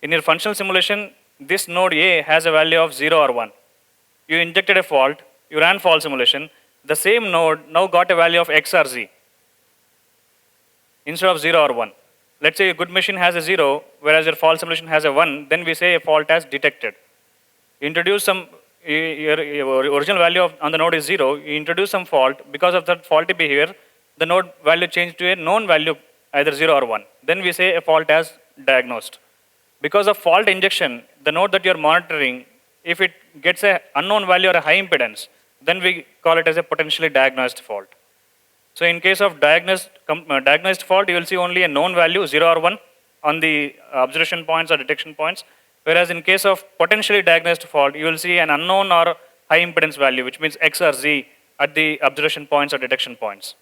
B: In your functional simulation, this node A has a value of 0 or 1. You injected a fault, you ran fault simulation, the same node now got a value of X or Z instead of 0 or 1. Let's say a good machine has a 0, whereas your fault simulation has a 1, then we say a fault has detected. You introduce some, your original value on the node is 0, you introduce some fault, because of that faulty behavior, the node value changed to a known value, either 0 or 1. Then we say a fault has diagnosed. Because of fault injection, the node that you're monitoring, if it gets an unknown value or a high impedance, then we call it as a potentially diagnosed fault. So in case of diagnosed fault, you will see only a known value, 0 or 1, on the observation points or detection points. Whereas in case of potentially diagnosed fault, you will see an unknown or high impedance value, which means X or Z at the observation points or detection points.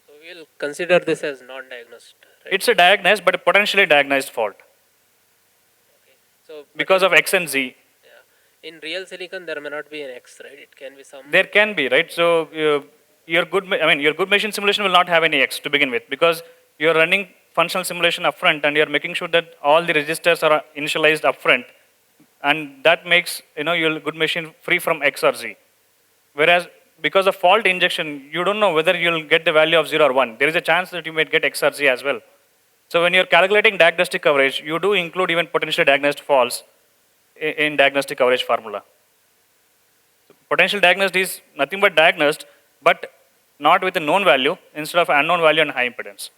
G: So we'll consider this as non-diagnosed, right?
B: It's a diagnosed but a potentially diagnosed fault.
G: Okay. So
B: Because of X and Z.
G: Yeah. In real silicon, there may not be an X, right? It can be some.
B: There can be, right? So your good machine simulation will not have any X to begin with, because you're running functional simulation upfront and you're making sure that all the registers are initialized upfront, and that makes your good machine free from X or Z. Whereas because of fault injection, you don't know whether you'll get the value of 0 or 1. There is a chance that you may get X or Z as well. So when you're calculating diagnostic coverage, you do include even potentially diagnosed faults in diagnostic coverage formula. So potential diagnosed is nothing but diagnosed, but not with a known value instead of unknown value and high impedance.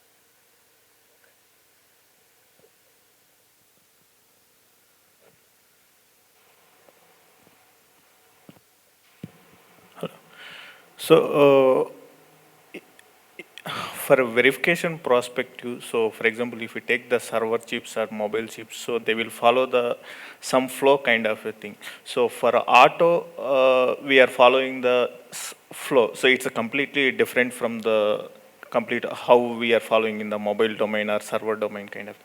H: So, for a verification perspective, so for example, if we take the server chips or mobile chips, so they will follow some flow kind of a thing. So for auto, we are following the flow. So it's a completely different from the complete how we are following in the mobile domain or server domain kind of.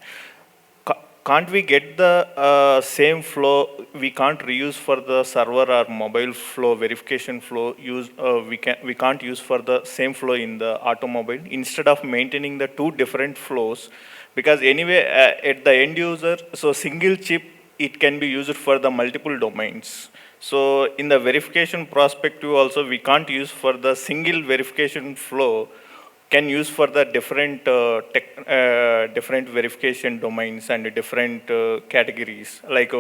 H: Can't we get the same flow? We can't reuse for the server or mobile flow, verification flow. We can't use for the same flow in the automobile instead of maintaining the two different flows, because anyway at the end user, so single chip it can be used for the multiple domains. So in the verification perspective also, we can't use for the single verification flow can use for the different different verification domains and different categories like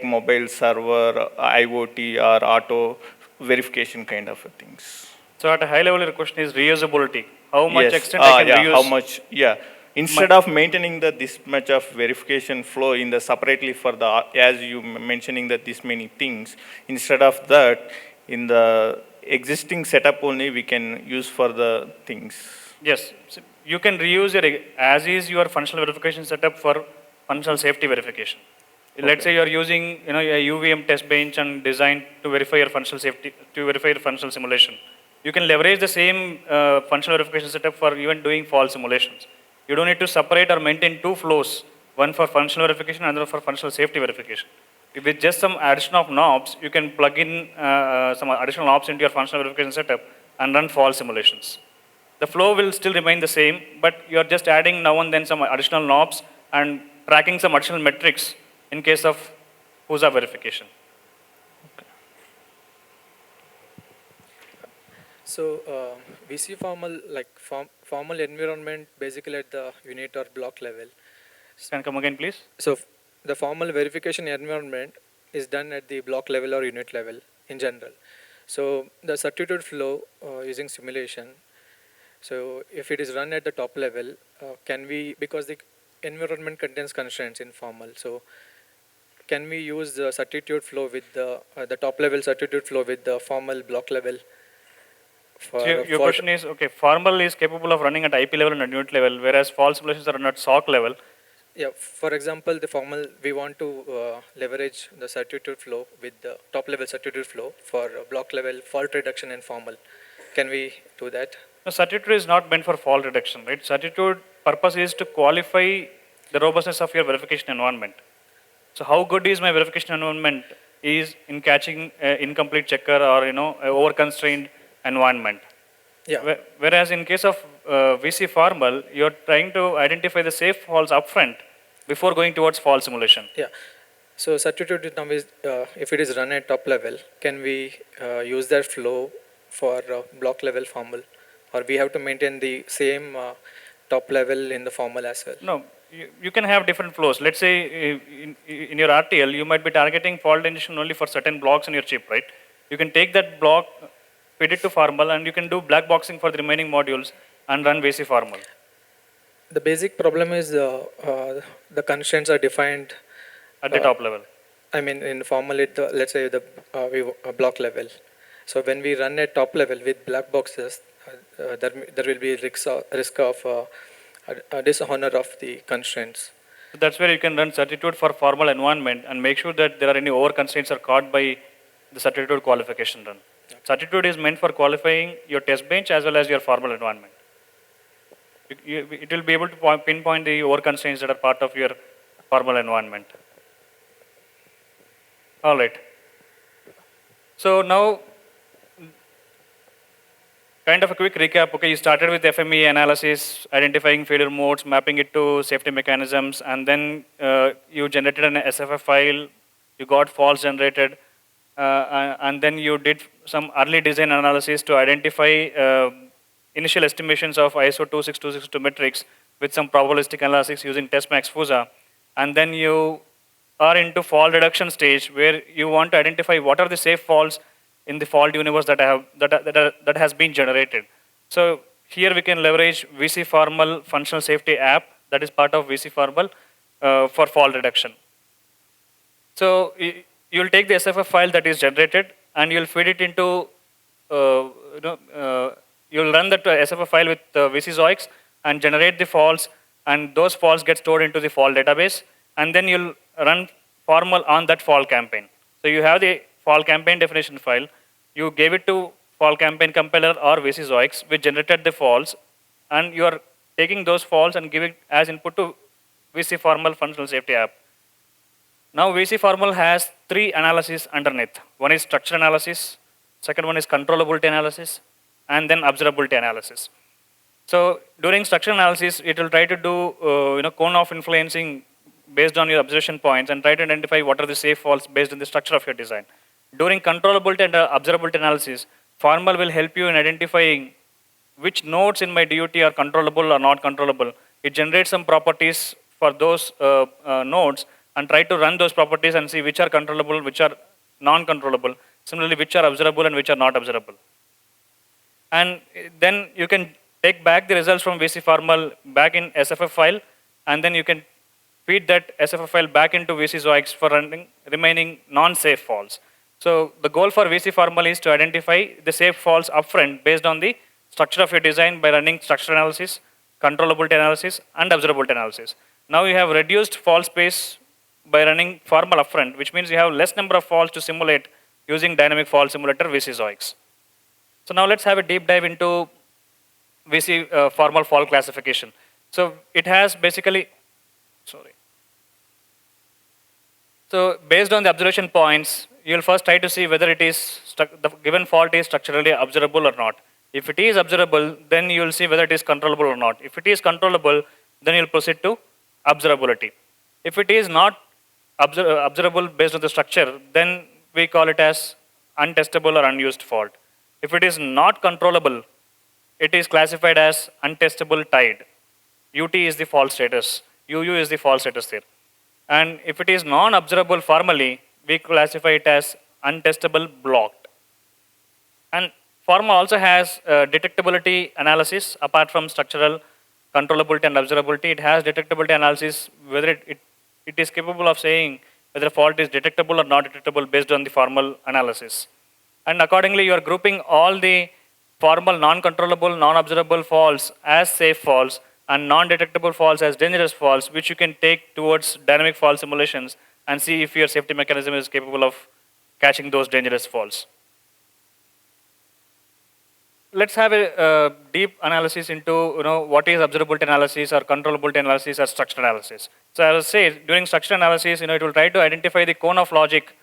H: mobile server, IoT or auto verification kind of things.
B: So at a high level, your question is reusability. How much
H: Yes.
B: extent I can
H: Yeah.
B: reuse?
H: How much? Yeah. Instead of maintaining this much of verification flow in the separately for the, as you mentioning that this many things, instead of that, in the existing setup only we can use for the things.
B: Yes, so you can reuse your as is your functional verification setup for functional safety verification. Let's say you are using a UVM test bench and design to verify your functional safety, to verify your functional simulation. You can leverage the same functional verification setup for even doing fault simulations. You don't need to separate or maintain two flows, one for functional verification and another for functional safety verification. With just some addition of knobs, you can plug in some additional knobs into your functional verification setup and run fault simulations. The flow will still remain the same, but you're just adding now and then some additional knobs and tracking some additional metrics in case of FUSA verification.
I: So we see formal formal environment basically at the unit or block level.
B: Can you come again, please?
I: So the formal verification environment is done at the block level or unit level in general. So the certitude flow using simulation. So if it is run at the top level, can we, because the environment contains constraints in formal, so can we use the certitude flow with the top level certitude flow with the formal block level?
B: So your question is, okay, formal is capable of running at IP level and at unit level, whereas fault simulations are run at SOC level.
I: Yeah, for example, the formal, we want to leverage the certitude flow with the top level certitude flow for block level fault reduction in formal. Can we do that?
B: No, certitude is not meant for fault reduction, right? Certitude purpose is to qualify the robustness of your verification environment. So how good is my verification environment is in catching incomplete checker or over constrained environment.
I: Yeah.
B: Whereas in case of VC formal, you're trying to identify the safe faults upfront before going towards fault simulation.
I: Yeah. So certitude now is, if it is run at top level, can we use that flow for block level formal, or we have to maintain the same top level in the formal as well?
B: No, you can have different flows. Let's say in your RTL, you might be targeting fault injection only for certain blocks in your chip, right? You can take that block, feed it to formal, and you can do black boxing for the remaining modules and run VC formal.
I: The basic problem is the constraints are defined
B: at the top level.
I: I mean, in formal, let's say the block level. So when we run at top level with black boxes, there will be risk of dishonor of the constraints.
B: So that's where you can run certitude for formal environment and make sure that there are any over constraints are caught by the certitude qualification run. Okay. Certitude is meant for qualifying your test bench as well as your formal environment. It will be able to pinpoint the over constraints that are part of your formal environment. All right. So now, kind of a quick recap. Okay, you started with FME analysis, identifying failure modes, mapping it to safety mechanisms, and then you generated an SFF file, you got faults generated, and then you did some early design analysis to identify initial estimations of ISO 26262 metrics with some probabilistic analysis using testmax FUSA, and then you are into fault reduction stage where you want to identify what are the safe faults in the fault universe that has been generated. So here we can leverage VC formal functional safety app that is part of VC formal for fault reduction. So you'll take the SFF file that is generated and you'll feed it into, you'll run that SFF file with VC Zoix and generate the faults, and those faults get stored into the fault database, and then you'll run formal on that fault campaign. So you have the fault campaign definition file, you gave it to fault campaign compiler or VC Zoix, which generated the faults, and you are taking those faults and giving as input to VC formal functional safety app. Now VC formal has three analyses underneath. One is structure analysis, second one is controllability analysis, and then observability analysis. So during structure analysis, it will try to do cone of influencing based on your observation points and try to identify what are the safe faults based on the structure of your design. During controllability and observability analysis, formal will help you in identifying which nodes in my DUT are controllable or not controllable. It generates some properties for those nodes and try to run those properties and see which are controllable, which are non-controllable. Similarly, which are observable and which are not observable. And then you can take back the results from VC formal back in SFF file, and then you can feed that SFF file back into VCZOIX for running remaining non-safe faults. So the goal for VC formal is to identify the safe faults upfront based on the structure of your design by running structure analysis, controllability analysis, and observability analysis. Now you have reduced fault space by running formal upfront, which means you have less number of faults to simulate using dynamic fault simulator VCZOIX. So now let's have a deep dive into VC formal fault classification. So it has basically, So based on the observation points, you'll first try to see whether it is the given fault is structurally observable or not. If it is observable, then you'll see whether it is controllable or not. If it is controllable, then you'll proceed to observability. If it is not observable based on the structure, then we call it as untestable or unused fault. If it is not controllable, it is classified as untestable tied. UT is the fault status. UU is the fault status there. And if it is non-observable formally, we classify it as untestable blocked. And Forma also has detectability analysis apart from structural controllability and observability. It has detectability analysis whether it is capable of saying whether a fault is detectable or not detectable based on the formal analysis. And accordingly, you are grouping all the formal non-controllable, non-observable faults as safe faults and non-detectable faults as dangerous faults, which you can take towards dynamic fault simulations and see if your safety mechanism is capable of catching those dangerous faults. Let's have a deep analysis into what is observability analysis or controllability analysis or structure analysis. So as I said, during structure analysis, it will try to identify the cone of logic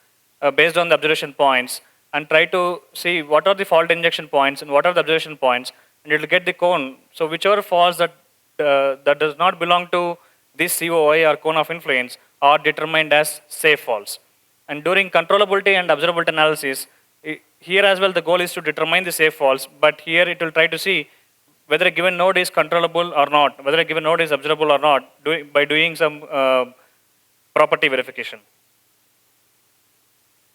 B: based on the observation points and try to see what are the fault injection points and what are the observation points, and it will get the cone. So whichever faults that does not belong to this COI or cone of influence are determined as safe faults. And during controllability and observability analysis, here as well the goal is to determine the safe faults, but here it will try to see whether a given node is controllable or not, whether a given node is observable or not, by doing some property verification.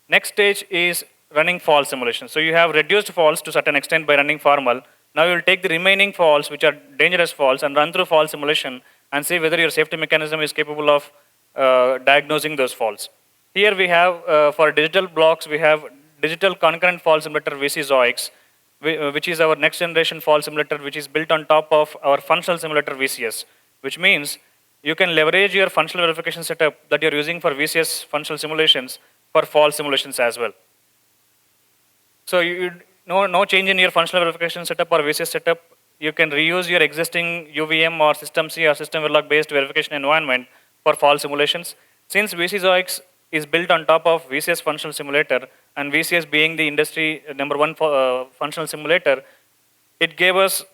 B: Next stage is running fault simulation. So you have reduced faults to a certain extent by running formal. Now you will take the remaining faults, which are dangerous faults, and run through fault simulation and see whether your safety mechanism is capable of diagnosing those faults. Here we have, for digital blocks, we have digital concurrent fault simulator VCZOIX, which is our next generation fault simulator, which is built on top of our functional simulator VCS, which means you can leverage your functional verification setup that you're using for VCS functional simulations for fault simulations as well. So no change in your functional verification setup or VCS setup. You can reuse your existing UVM or System C or System Verilog based verification environment for fault simulations. Since VCZOIX is built on top of VCS functional simulator, and VCS being the industry #1 functional simulator, it gave us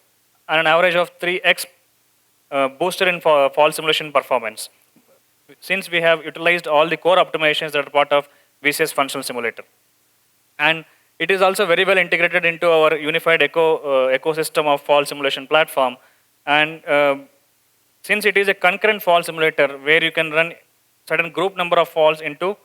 B: an average of 3x booster in fault simulation performance, since we have utilized all the core optimizations that are part of VCS functional simulator. And it is also very well integrated into our unified ecosystem of fault simulation platform. And since it is a concurrent fault simulator where you can run certain group number of faults into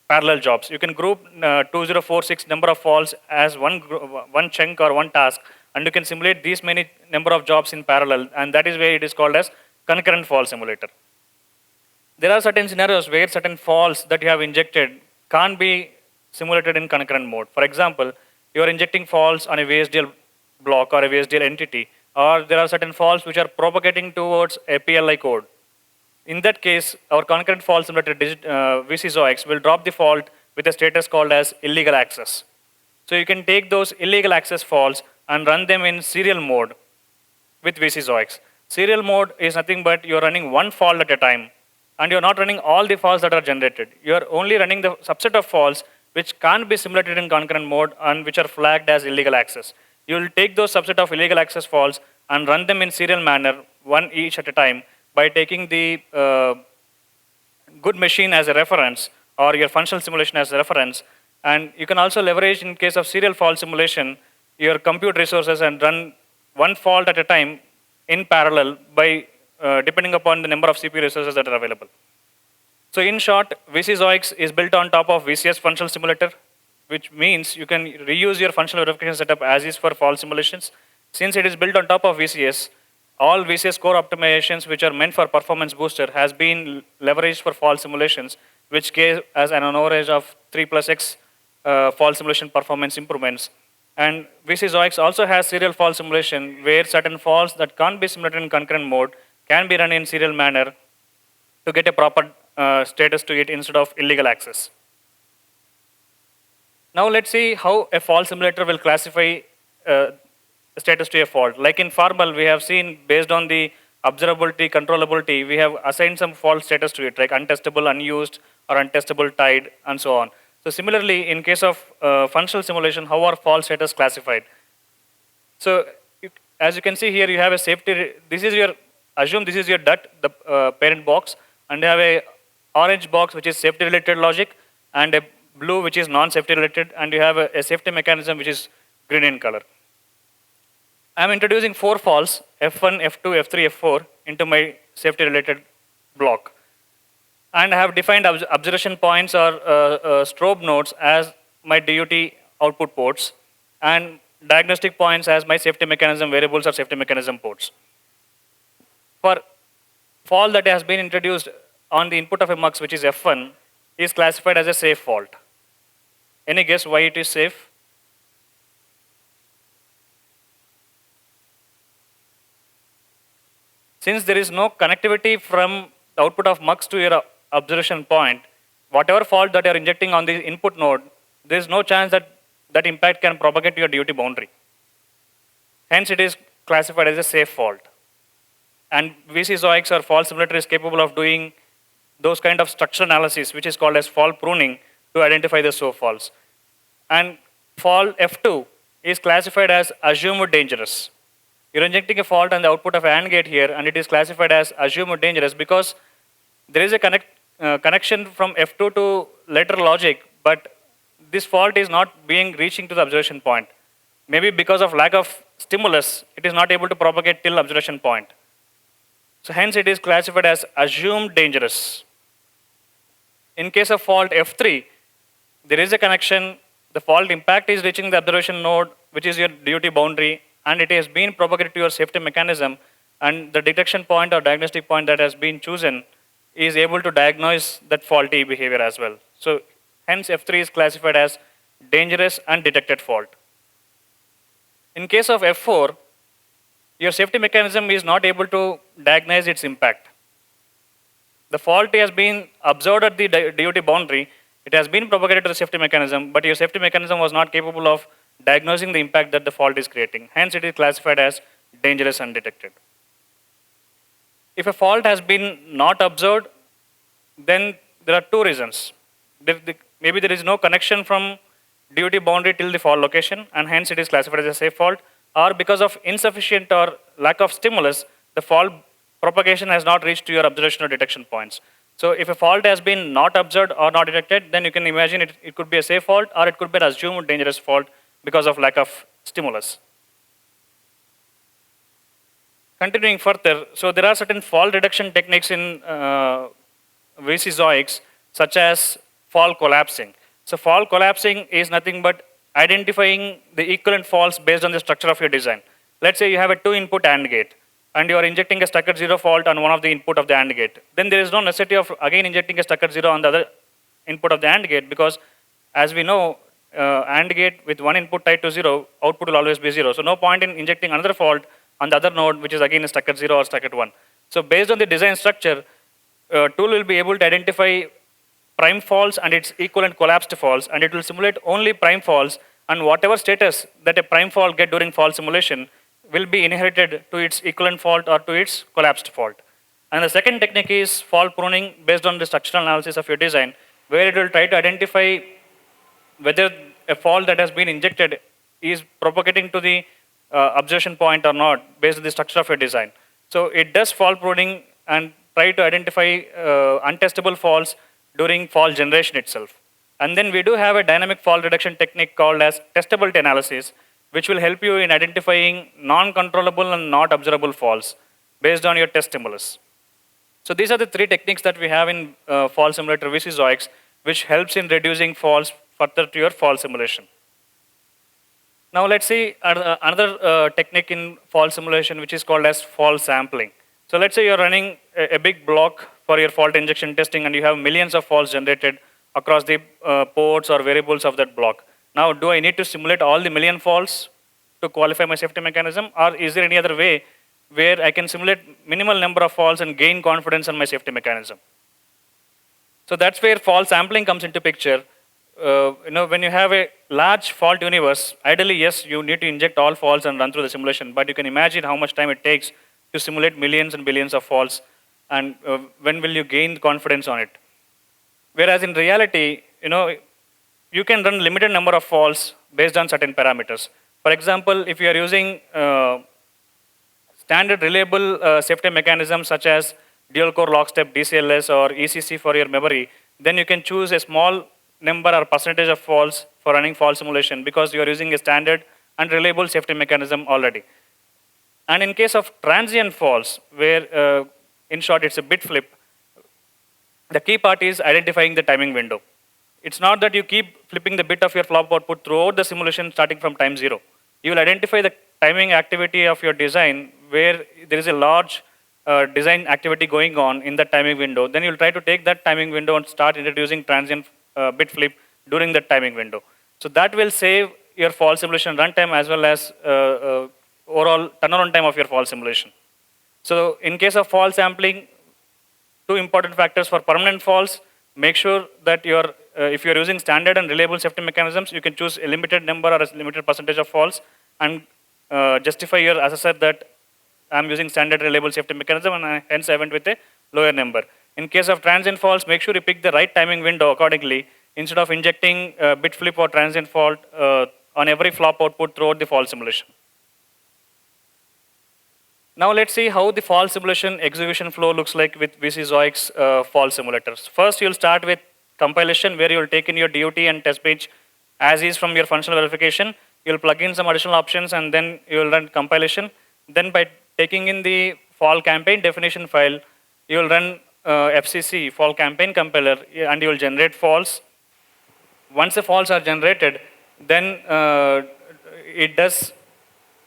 B: parallel jobs. You can group 2046 number of faults as one chunk or one task, and you can simulate these many number of jobs in parallel, and that is where it is called as concurrent fault simulator. There are certain scenarios where certain faults that you have injected can't be simulated in concurrent mode. For example, you are injecting faults on a VSDL block or a VSDL entity, or there are certain faults which are propagating towards a PLI code. In that case, our concurrent fault simulator VCZOIX will drop the fault with a status called as illegal access. So you can take those illegal access faults and run them in serial mode with VCZOIX. Serial mode is nothing but you're running one fault at a time, and you're not running all the faults that are generated. You're only running the subset of faults which can't be simulated in concurrent mode and which are flagged as illegal access. You will take those subset of illegal access faults and run them in serial manner, one each at a time, by taking the good machine as a reference or your functional simulation as a reference. And you can also leverage, in case of serial fault simulation, your compute resources and run one fault at a time in parallel by depending upon the number of CPU resources that are available. So in short, VCSOIX is built on top of VCS functional simulator, which means you can reuse your functional verification setup as is for fault simulations. Since it is built on top of VCS, all VCS core optimizations which are meant for performance booster has been leveraged for fault simulations, which gave as an average of 3 plus X fault simulation performance improvements. And VCSOIX also has serial fault simulation where certain faults that can't be simulated in concurrent mode can be run in serial manner to get a proper status to it instead of illegal access. Now let's see how a fault simulator will classify status to a fault. Like in formal, we have seen based on the observability, controllability, we have assigned some fault status to it, like untestable, unused, or untestable, tied, and so on. So similarly, in case of functional simulation, how are fault status classified? So as you can see here, you have a safety, assume this is your DUT, the parent box, and you have a orange box which is safety related logic, and a blue which is non-safety related, and you have a safety mechanism which is green in color. I'm introducing 4 faults, F1, F2, F3, F4 into my safety related block. And I have defined observation points or strobe nodes as my DUT output ports, and diagnostic points as my safety mechanism variables or safety mechanism ports. For fault that has been introduced on the input of a mux, which is F1, is classified as a safe fault. Any guess why it is safe? Since there is no connectivity from the output of mux to your observation point, whatever fault that you are injecting on the input node, there is no chance that that impact can propagate to your DUT boundary. Hence, it is classified as a safe fault. And VCSOIX or fault simulator is capable of doing those kind of structural analysis, which is called as fault pruning, to identify the source faults. And fault F2 is classified as assumed dangerous. You're injecting a fault on the output of an AND gate here, and it is classified as assumed dangerous because there is a connection from F2 to later logic, but this fault is not reaching to the observation point. Maybe because of lack of stimulus, it is not able to propagate till observation point. So hence it is classified as assumed dangerous. In case of fault F3, there is a connection, the fault impact is reaching the observation node, which is your DUT boundary, and it has been propagated to your safety mechanism, and the detection point or diagnostic point that has been chosen is able to diagnose that faulty behavior as well. So hence F3 is classified as dangerous and detected fault. In case of F4, your safety mechanism is not able to diagnose its impact. The fault has been observed at the DUT boundary, it has been propagated to the safety mechanism, but your safety mechanism was not capable of diagnosing the impact that the fault is creating. Hence, it is classified as dangerous and undetected. If a fault has been not observed, then there are 2 reasons. Maybe there is no connection from DUT boundary till the fault location, and hence it is classified as a safe fault, or because of insufficient or lack of stimulus, the fault propagation has not reached to your observation or detection points. So if a fault has been not observed or not detected, then you can imagine it could be a safe fault, or it could be an assumed dangerous fault because of lack of stimulus. Continuing further, so there are certain fault reduction techniques in VCSOIX, such as fault collapsing. So fault collapsing is nothing but identifying the equivalent faults based on the structure of your design. Let's say you have a 2-input AND gate, and you are injecting a stuck at 0 fault on one of the input of the AND gate. Then there is no necessity of again injecting a stuck at 0 on the other input of the AND gate, because as we know, AND gate with one input tied to 0, output will always be 0. So no point in injecting another fault on the other node, which is again stuck at 0 or stuck at 1. So based on the design structure, tool will be able to identify prime faults and its equivalent collapsed faults, and it will simulate only prime faults, and whatever status that a prime fault get during fault simulation will be inherited to its equivalent fault or to its collapsed fault. And the second technique is fault pruning based on the structural analysis of your design, where it will try to identify whether a fault that has been injected is propagating to the observation point or not based on the structure of your design. So it does fault pruning and try to identify untestable faults during fault generation itself. And then we do have a dynamic fault reduction technique called as testability analysis, which will help you in identifying non-controllable and not observable faults based on your test stimulus. So these are the three techniques that we have in fault simulator VCZOIX, which helps in reducing faults further to your fault simulation. Now let's see another technique in fault simulation, which is called as fault sampling. So let's say you're running a big block for your fault injection testing and you have millions of faults generated across the ports or variables of that block. Now, do I need to simulate all the million faults to qualify my safety mechanism, or is there any other way where I can simulate minimal number of faults and gain confidence on my safety mechanism? So that's where fault sampling comes into picture. When you have a large fault universe, ideally, yes, you need to inject all faults and run through the simulation, but you can imagine how much time it takes to simulate millions and billions of faults, and when will you gain confidence on it? Whereas in reality, you can run limited number of faults based on certain parameters. For example, if you are using standard reliable safety mechanisms such as dual core lockstep DCLS or ECC for your memory, then you can choose a small number or percentage of faults for running fault simulation because you are using a standard and reliable safety mechanism already. And in case of transient faults, where in short it's a bit flip, the key part is identifying the timing window. It's not that you keep flipping the bit of your flop output throughout the simulation starting from time 0. You will identify the timing activity of your design where there is a large design activity going on in that timing window. Then you'll try to take that timing window and start introducing transient bit flip during that timing window. So that will save your fault simulation runtime as well as overall turnaround time of your fault simulation. So in case of fault sampling, two important factors for permanent faults: make sure that if you're using standard and reliable safety mechanisms, you can choose a limited number or a limited percentage of faults and justify your assessor that I'm using standard reliable safety mechanism and hence I went with a lower number. In case of transient faults, make sure you pick the right timing window accordingly instead of injecting bit flip or transient fault on every flop output throughout the fault simulation. Now let's see how the fault simulation execution flow looks like with VCZOIX fault simulators. First, you'll start with compilation, where you'll take in your DUT and test bench as is from your functional verification. You'll plug in some additional options and then you'll run compilation. Then by taking in the fault campaign definition file, you'll run FCC, fault campaign compiler, and you'll generate faults. Once the faults are generated, then it does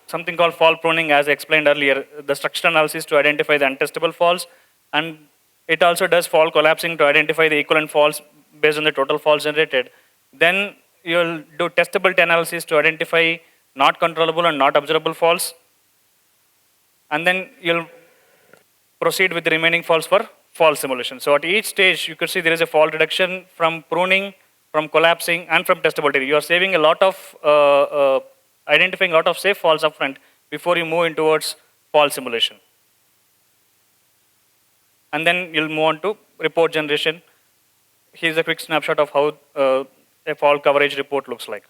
B: something called fault pruning, as I explained earlier, the structural analysis to identify the untestable faults, and it also does fault collapsing to identify the equivalent faults based on the total faults generated. Then you'll do testability analysis to identify not controllable and not observable faults, and then you'll proceed with the remaining faults for fault simulation. So at each stage, you could see there is a fault reduction from pruning, from collapsing, and from testability. You are saving a lot of identifying a lot of safe faults upfront before you move in towards fault simulation. And then you'll move on to report generation. Here's a quick snapshot of how a fault coverage report looks like.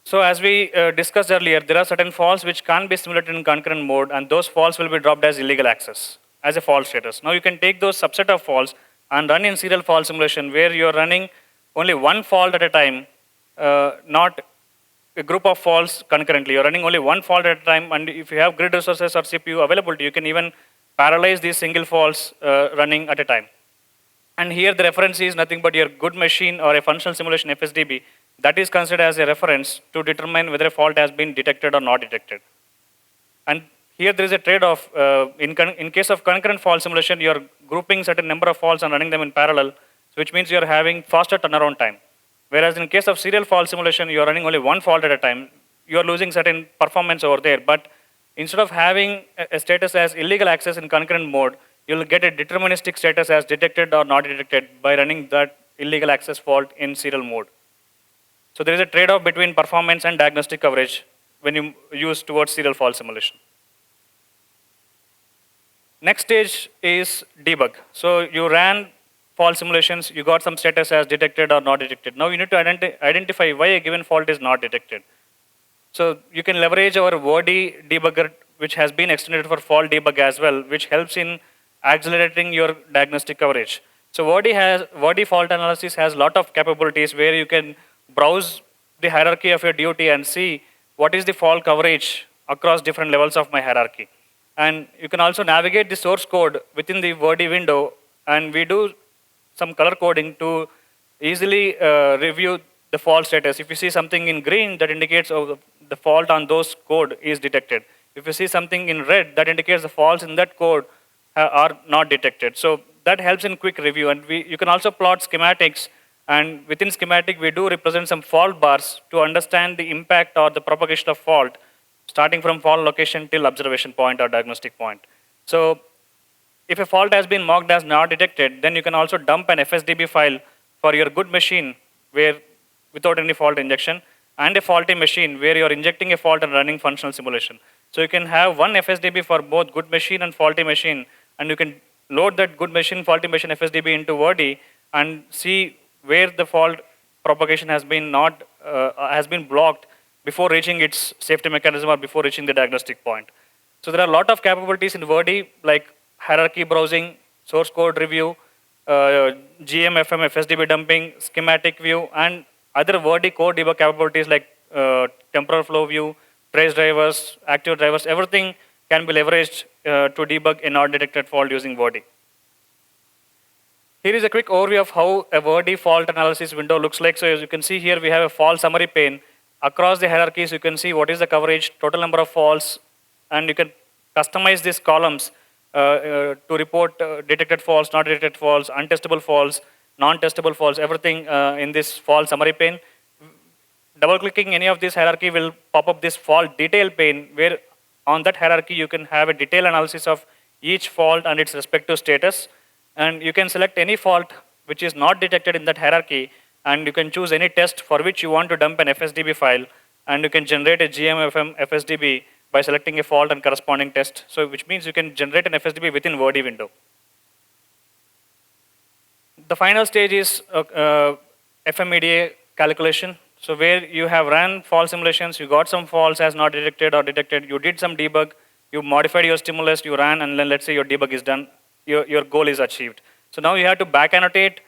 B: So as we discussed earlier, there are certain faults which can't be simulated in concurrent mode, and those faults will be dropped as illegal access, as a fault status. Now you can take those subset of faults and run in serial fault simulation, where you're running only one fault at a time, not a group of faults concurrently. You're running only one fault at a time, and if you have grid resources or CPU available, you can even parallelize these single faults running at a time. And here the reference is nothing but your good machine or a functional simulation FSDB. That is considered as a reference to determine whether a fault has been detected or not detected. And here there is a trade-off. In case of concurrent fault simulation, you're grouping certain number of faults and running them in parallel, which means you're having faster turnaround time. Whereas in case of serial fault simulation, you're running only one fault at a time. You're losing certain performance over there. But instead of having a status as illegal access in concurrent mode, you'll get a deterministic status as detected or not detected by running that illegal access fault in serial mode. So there is a trade-off between performance and diagnostic coverage when you use towards serial fault simulation. Next stage is debug. So you ran fault simulations, you got some status as detected or not detected. Now you need to identify why a given fault is not detected. So you can leverage our WordD debugger, which has been extended for fault debug as well, which helps in accelerating your diagnostic coverage. So Verdi fault analysis has lot of capabilities where you can browse the hierarchy of your DOT and see what is the fault coverage across different levels of my hierarchy. And you can also navigate the source code within the Verdi window, and we do some color coding to easily review the fault status. If you see something in green, that indicates the fault on those code is detected. If you see something in red, that indicates the faults in that code are not detected. So that helps in quick review. And you can also plot schematics, and within schematic, we do represent some fault bars to understand the impact or the propagation of fault, starting from fault location till observation point or diagnostic point. So if a fault has been marked as not detected, then you can also dump an FSDB file for your good machine where without any fault injection, and a faulty machine where you're injecting a fault and running functional simulation. So you can have one FSDB for both good machine and faulty machine, and you can load that good machine, faulty machine FSDB into Verdi and see where the fault propagation has been blocked before reaching its safety mechanism or before reaching the diagnostic point. So there are a lot of capabilities in Verdi like hierarchy browsing, source code review, GMFM, FSDB dumping, schematic view, and other Verdi code debug capabilities like temporal flow view, trace drivers, active drivers, everything can be leveraged to debug a not detected fault using Verdi. Here is a quick overview of how a Verdi fault analysis window looks like. So as you can see here, we have a fault summary pane. Across the hierarchies, you can see what is the coverage, total number of faults, and you can customize these columns to report detected faults, not detected faults, untestable faults, non-testable faults, everything in this fault summary pane. Double-clicking any of this hierarchy will pop up this fault detail pane, where on that hierarchy you can have a detailed analysis of each fault and its respective status. And you can select any fault which is not detected in that hierarchy, and you can choose any test for which you want to dump an FSDB file, and you can generate a GMFM FSDB by selecting a fault and corresponding test. So which means you can generate an FSDB within Verdi window. The final stage is FMEDA calculation. So where you have run fault simulations, you got some faults as not detected or detected, you did some debug, you modified your stimulus, you ran, and then let's say your debug is done, your goal is achieved. So now you have to back annotate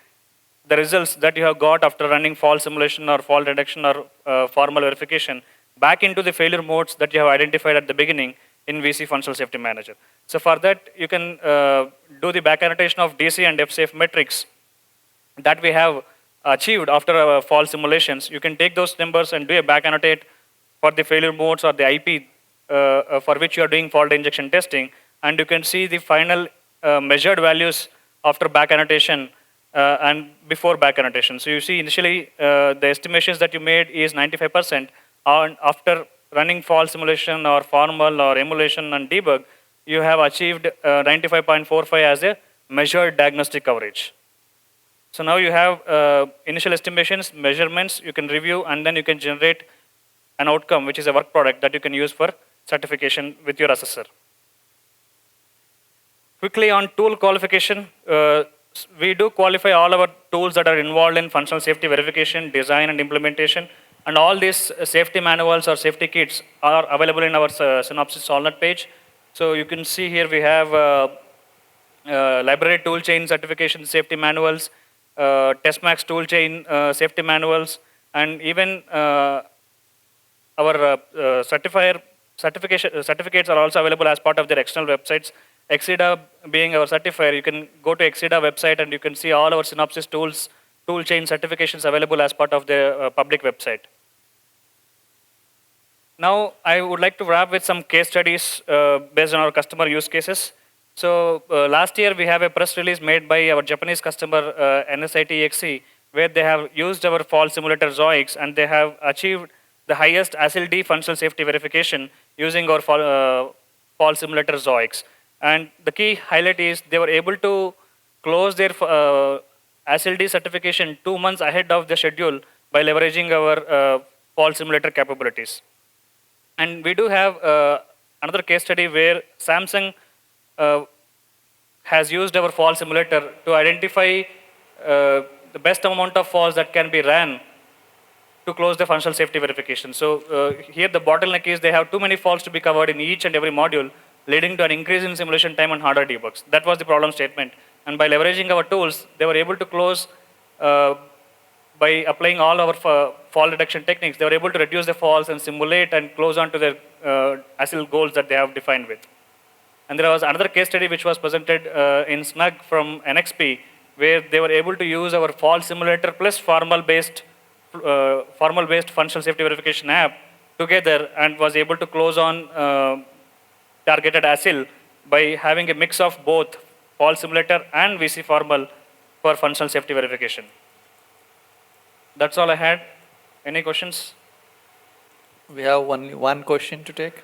B: the results that you have got after running fault simulation or fault detection or formal verification back into the failure modes that you have identified at the beginning in VC Functional Safety Manager. So for that, you can do the back annotation of DC and FSAFE metrics that we have achieved after fault simulations. You can take those numbers and do a back annotate for the failure modes or the IP for which you are doing fault injection testing, and you can see the final measured values after back annotation and before back annotation. So you see initially the estimations that you made is 95%, and after running fault simulation or formal or emulation and debug, you have achieved 95.45 as a measured diagnostic coverage. So now you have initial estimations, measurements, you can review, and then you can generate an outcome, which is a work product that you can use for certification with your assessor. Quickly on tool qualification, we do qualify all our tools that are involved in functional safety verification, design and implementation, and all these safety manuals or safety kits are available in our Synopsys Solnet page. So you can see here we have library toolchain certification safety manuals, TestMax toolchain safety manuals, and even our certificates are also available as part of their external websites. Exida being our certifier, you can go to Exida website and you can see all our Synopsys tools, toolchain certifications available as part of the public website. Now, I would like to wrap with some case studies based on our customer use cases. So last year, we have a press release made by our Japanese customer, NSIT-EXE, where they have used our fault simulator ZOIX, and they have achieved the highest ASIL-D functional safety verification using our fault simulator ZOIX. And the key highlight is they were able to close their ASIL-D certification 2 months ahead of the schedule by leveraging our fault simulator capabilities. And we do have another case study where Samsung has used our fault simulator to identify the best amount of faults that can be ran to close the functional safety verification. So here the bottleneck is they have too many faults to be covered in each and every module, leading to an increase in simulation time and harder debugs. That was the problem statement. And by leveraging our tools, they were able to close, by applying all our fall reduction techniques, they were able to reduce the falls and simulate and close on to their ASIL goals that they have defined with. And there was another case study which was presented in SNUG from NXP, where they were able to use our fall simulator plus formal-based functional safety verification app together, and was able to close on targeted ASIL by having a mix of both fall simulator and VC formal for functional safety verification. That's all I had. Any questions?
A: We have only one question to take,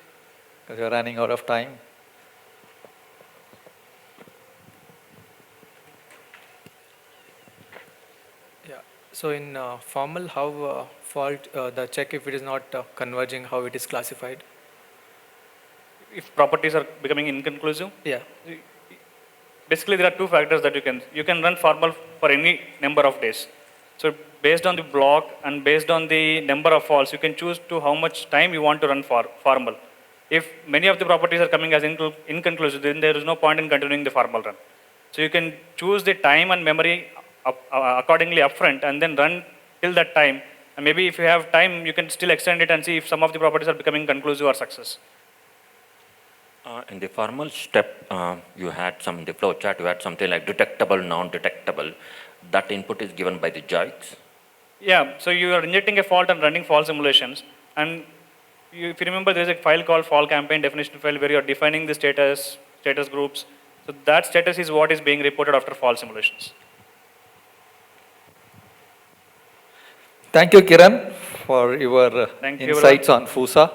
A: because we are running out of time.
I: Yeah. So in formal, how fault the check if it is not converging, how it is classified?
B: If properties are becoming inconclusive,
I: Yeah.
B: basically there are two factors that you can run formal for any number of days. So based on the block and based on the number of falls, you can choose to how much time you want to run for formal. If many of the properties are coming as inconclusive, then there is no point in continuing the formal run. So you can choose the time and memory accordingly upfront and then run till that time. And maybe if you have time, you can still extend it and see if some of the properties are becoming conclusive or success.
E: In the formal step, you had some, in the flow chart, you had something like detectable, non-detectable. That input is given by the jogs.
B: Yeah, so you are injecting a fault and running fault simulations. And if you remember, there is a file called fall campaign definition file where you are defining the status groups. So that status is what is being reported after fault simulations.
A: Thank you, Kiran, for your
B: Thank you,
A: insights on FUSA.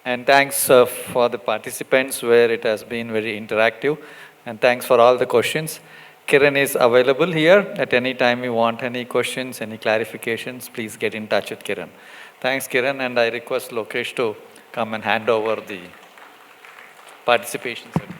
A: And thanks for the participants where it has been very interactive. And thanks for all the questions. Kiran is available here at any time you want any questions, any clarifications, please get in touch with Kiran. Thanks, Kiran, and I request Lokesh to come and hand over the participation certificate.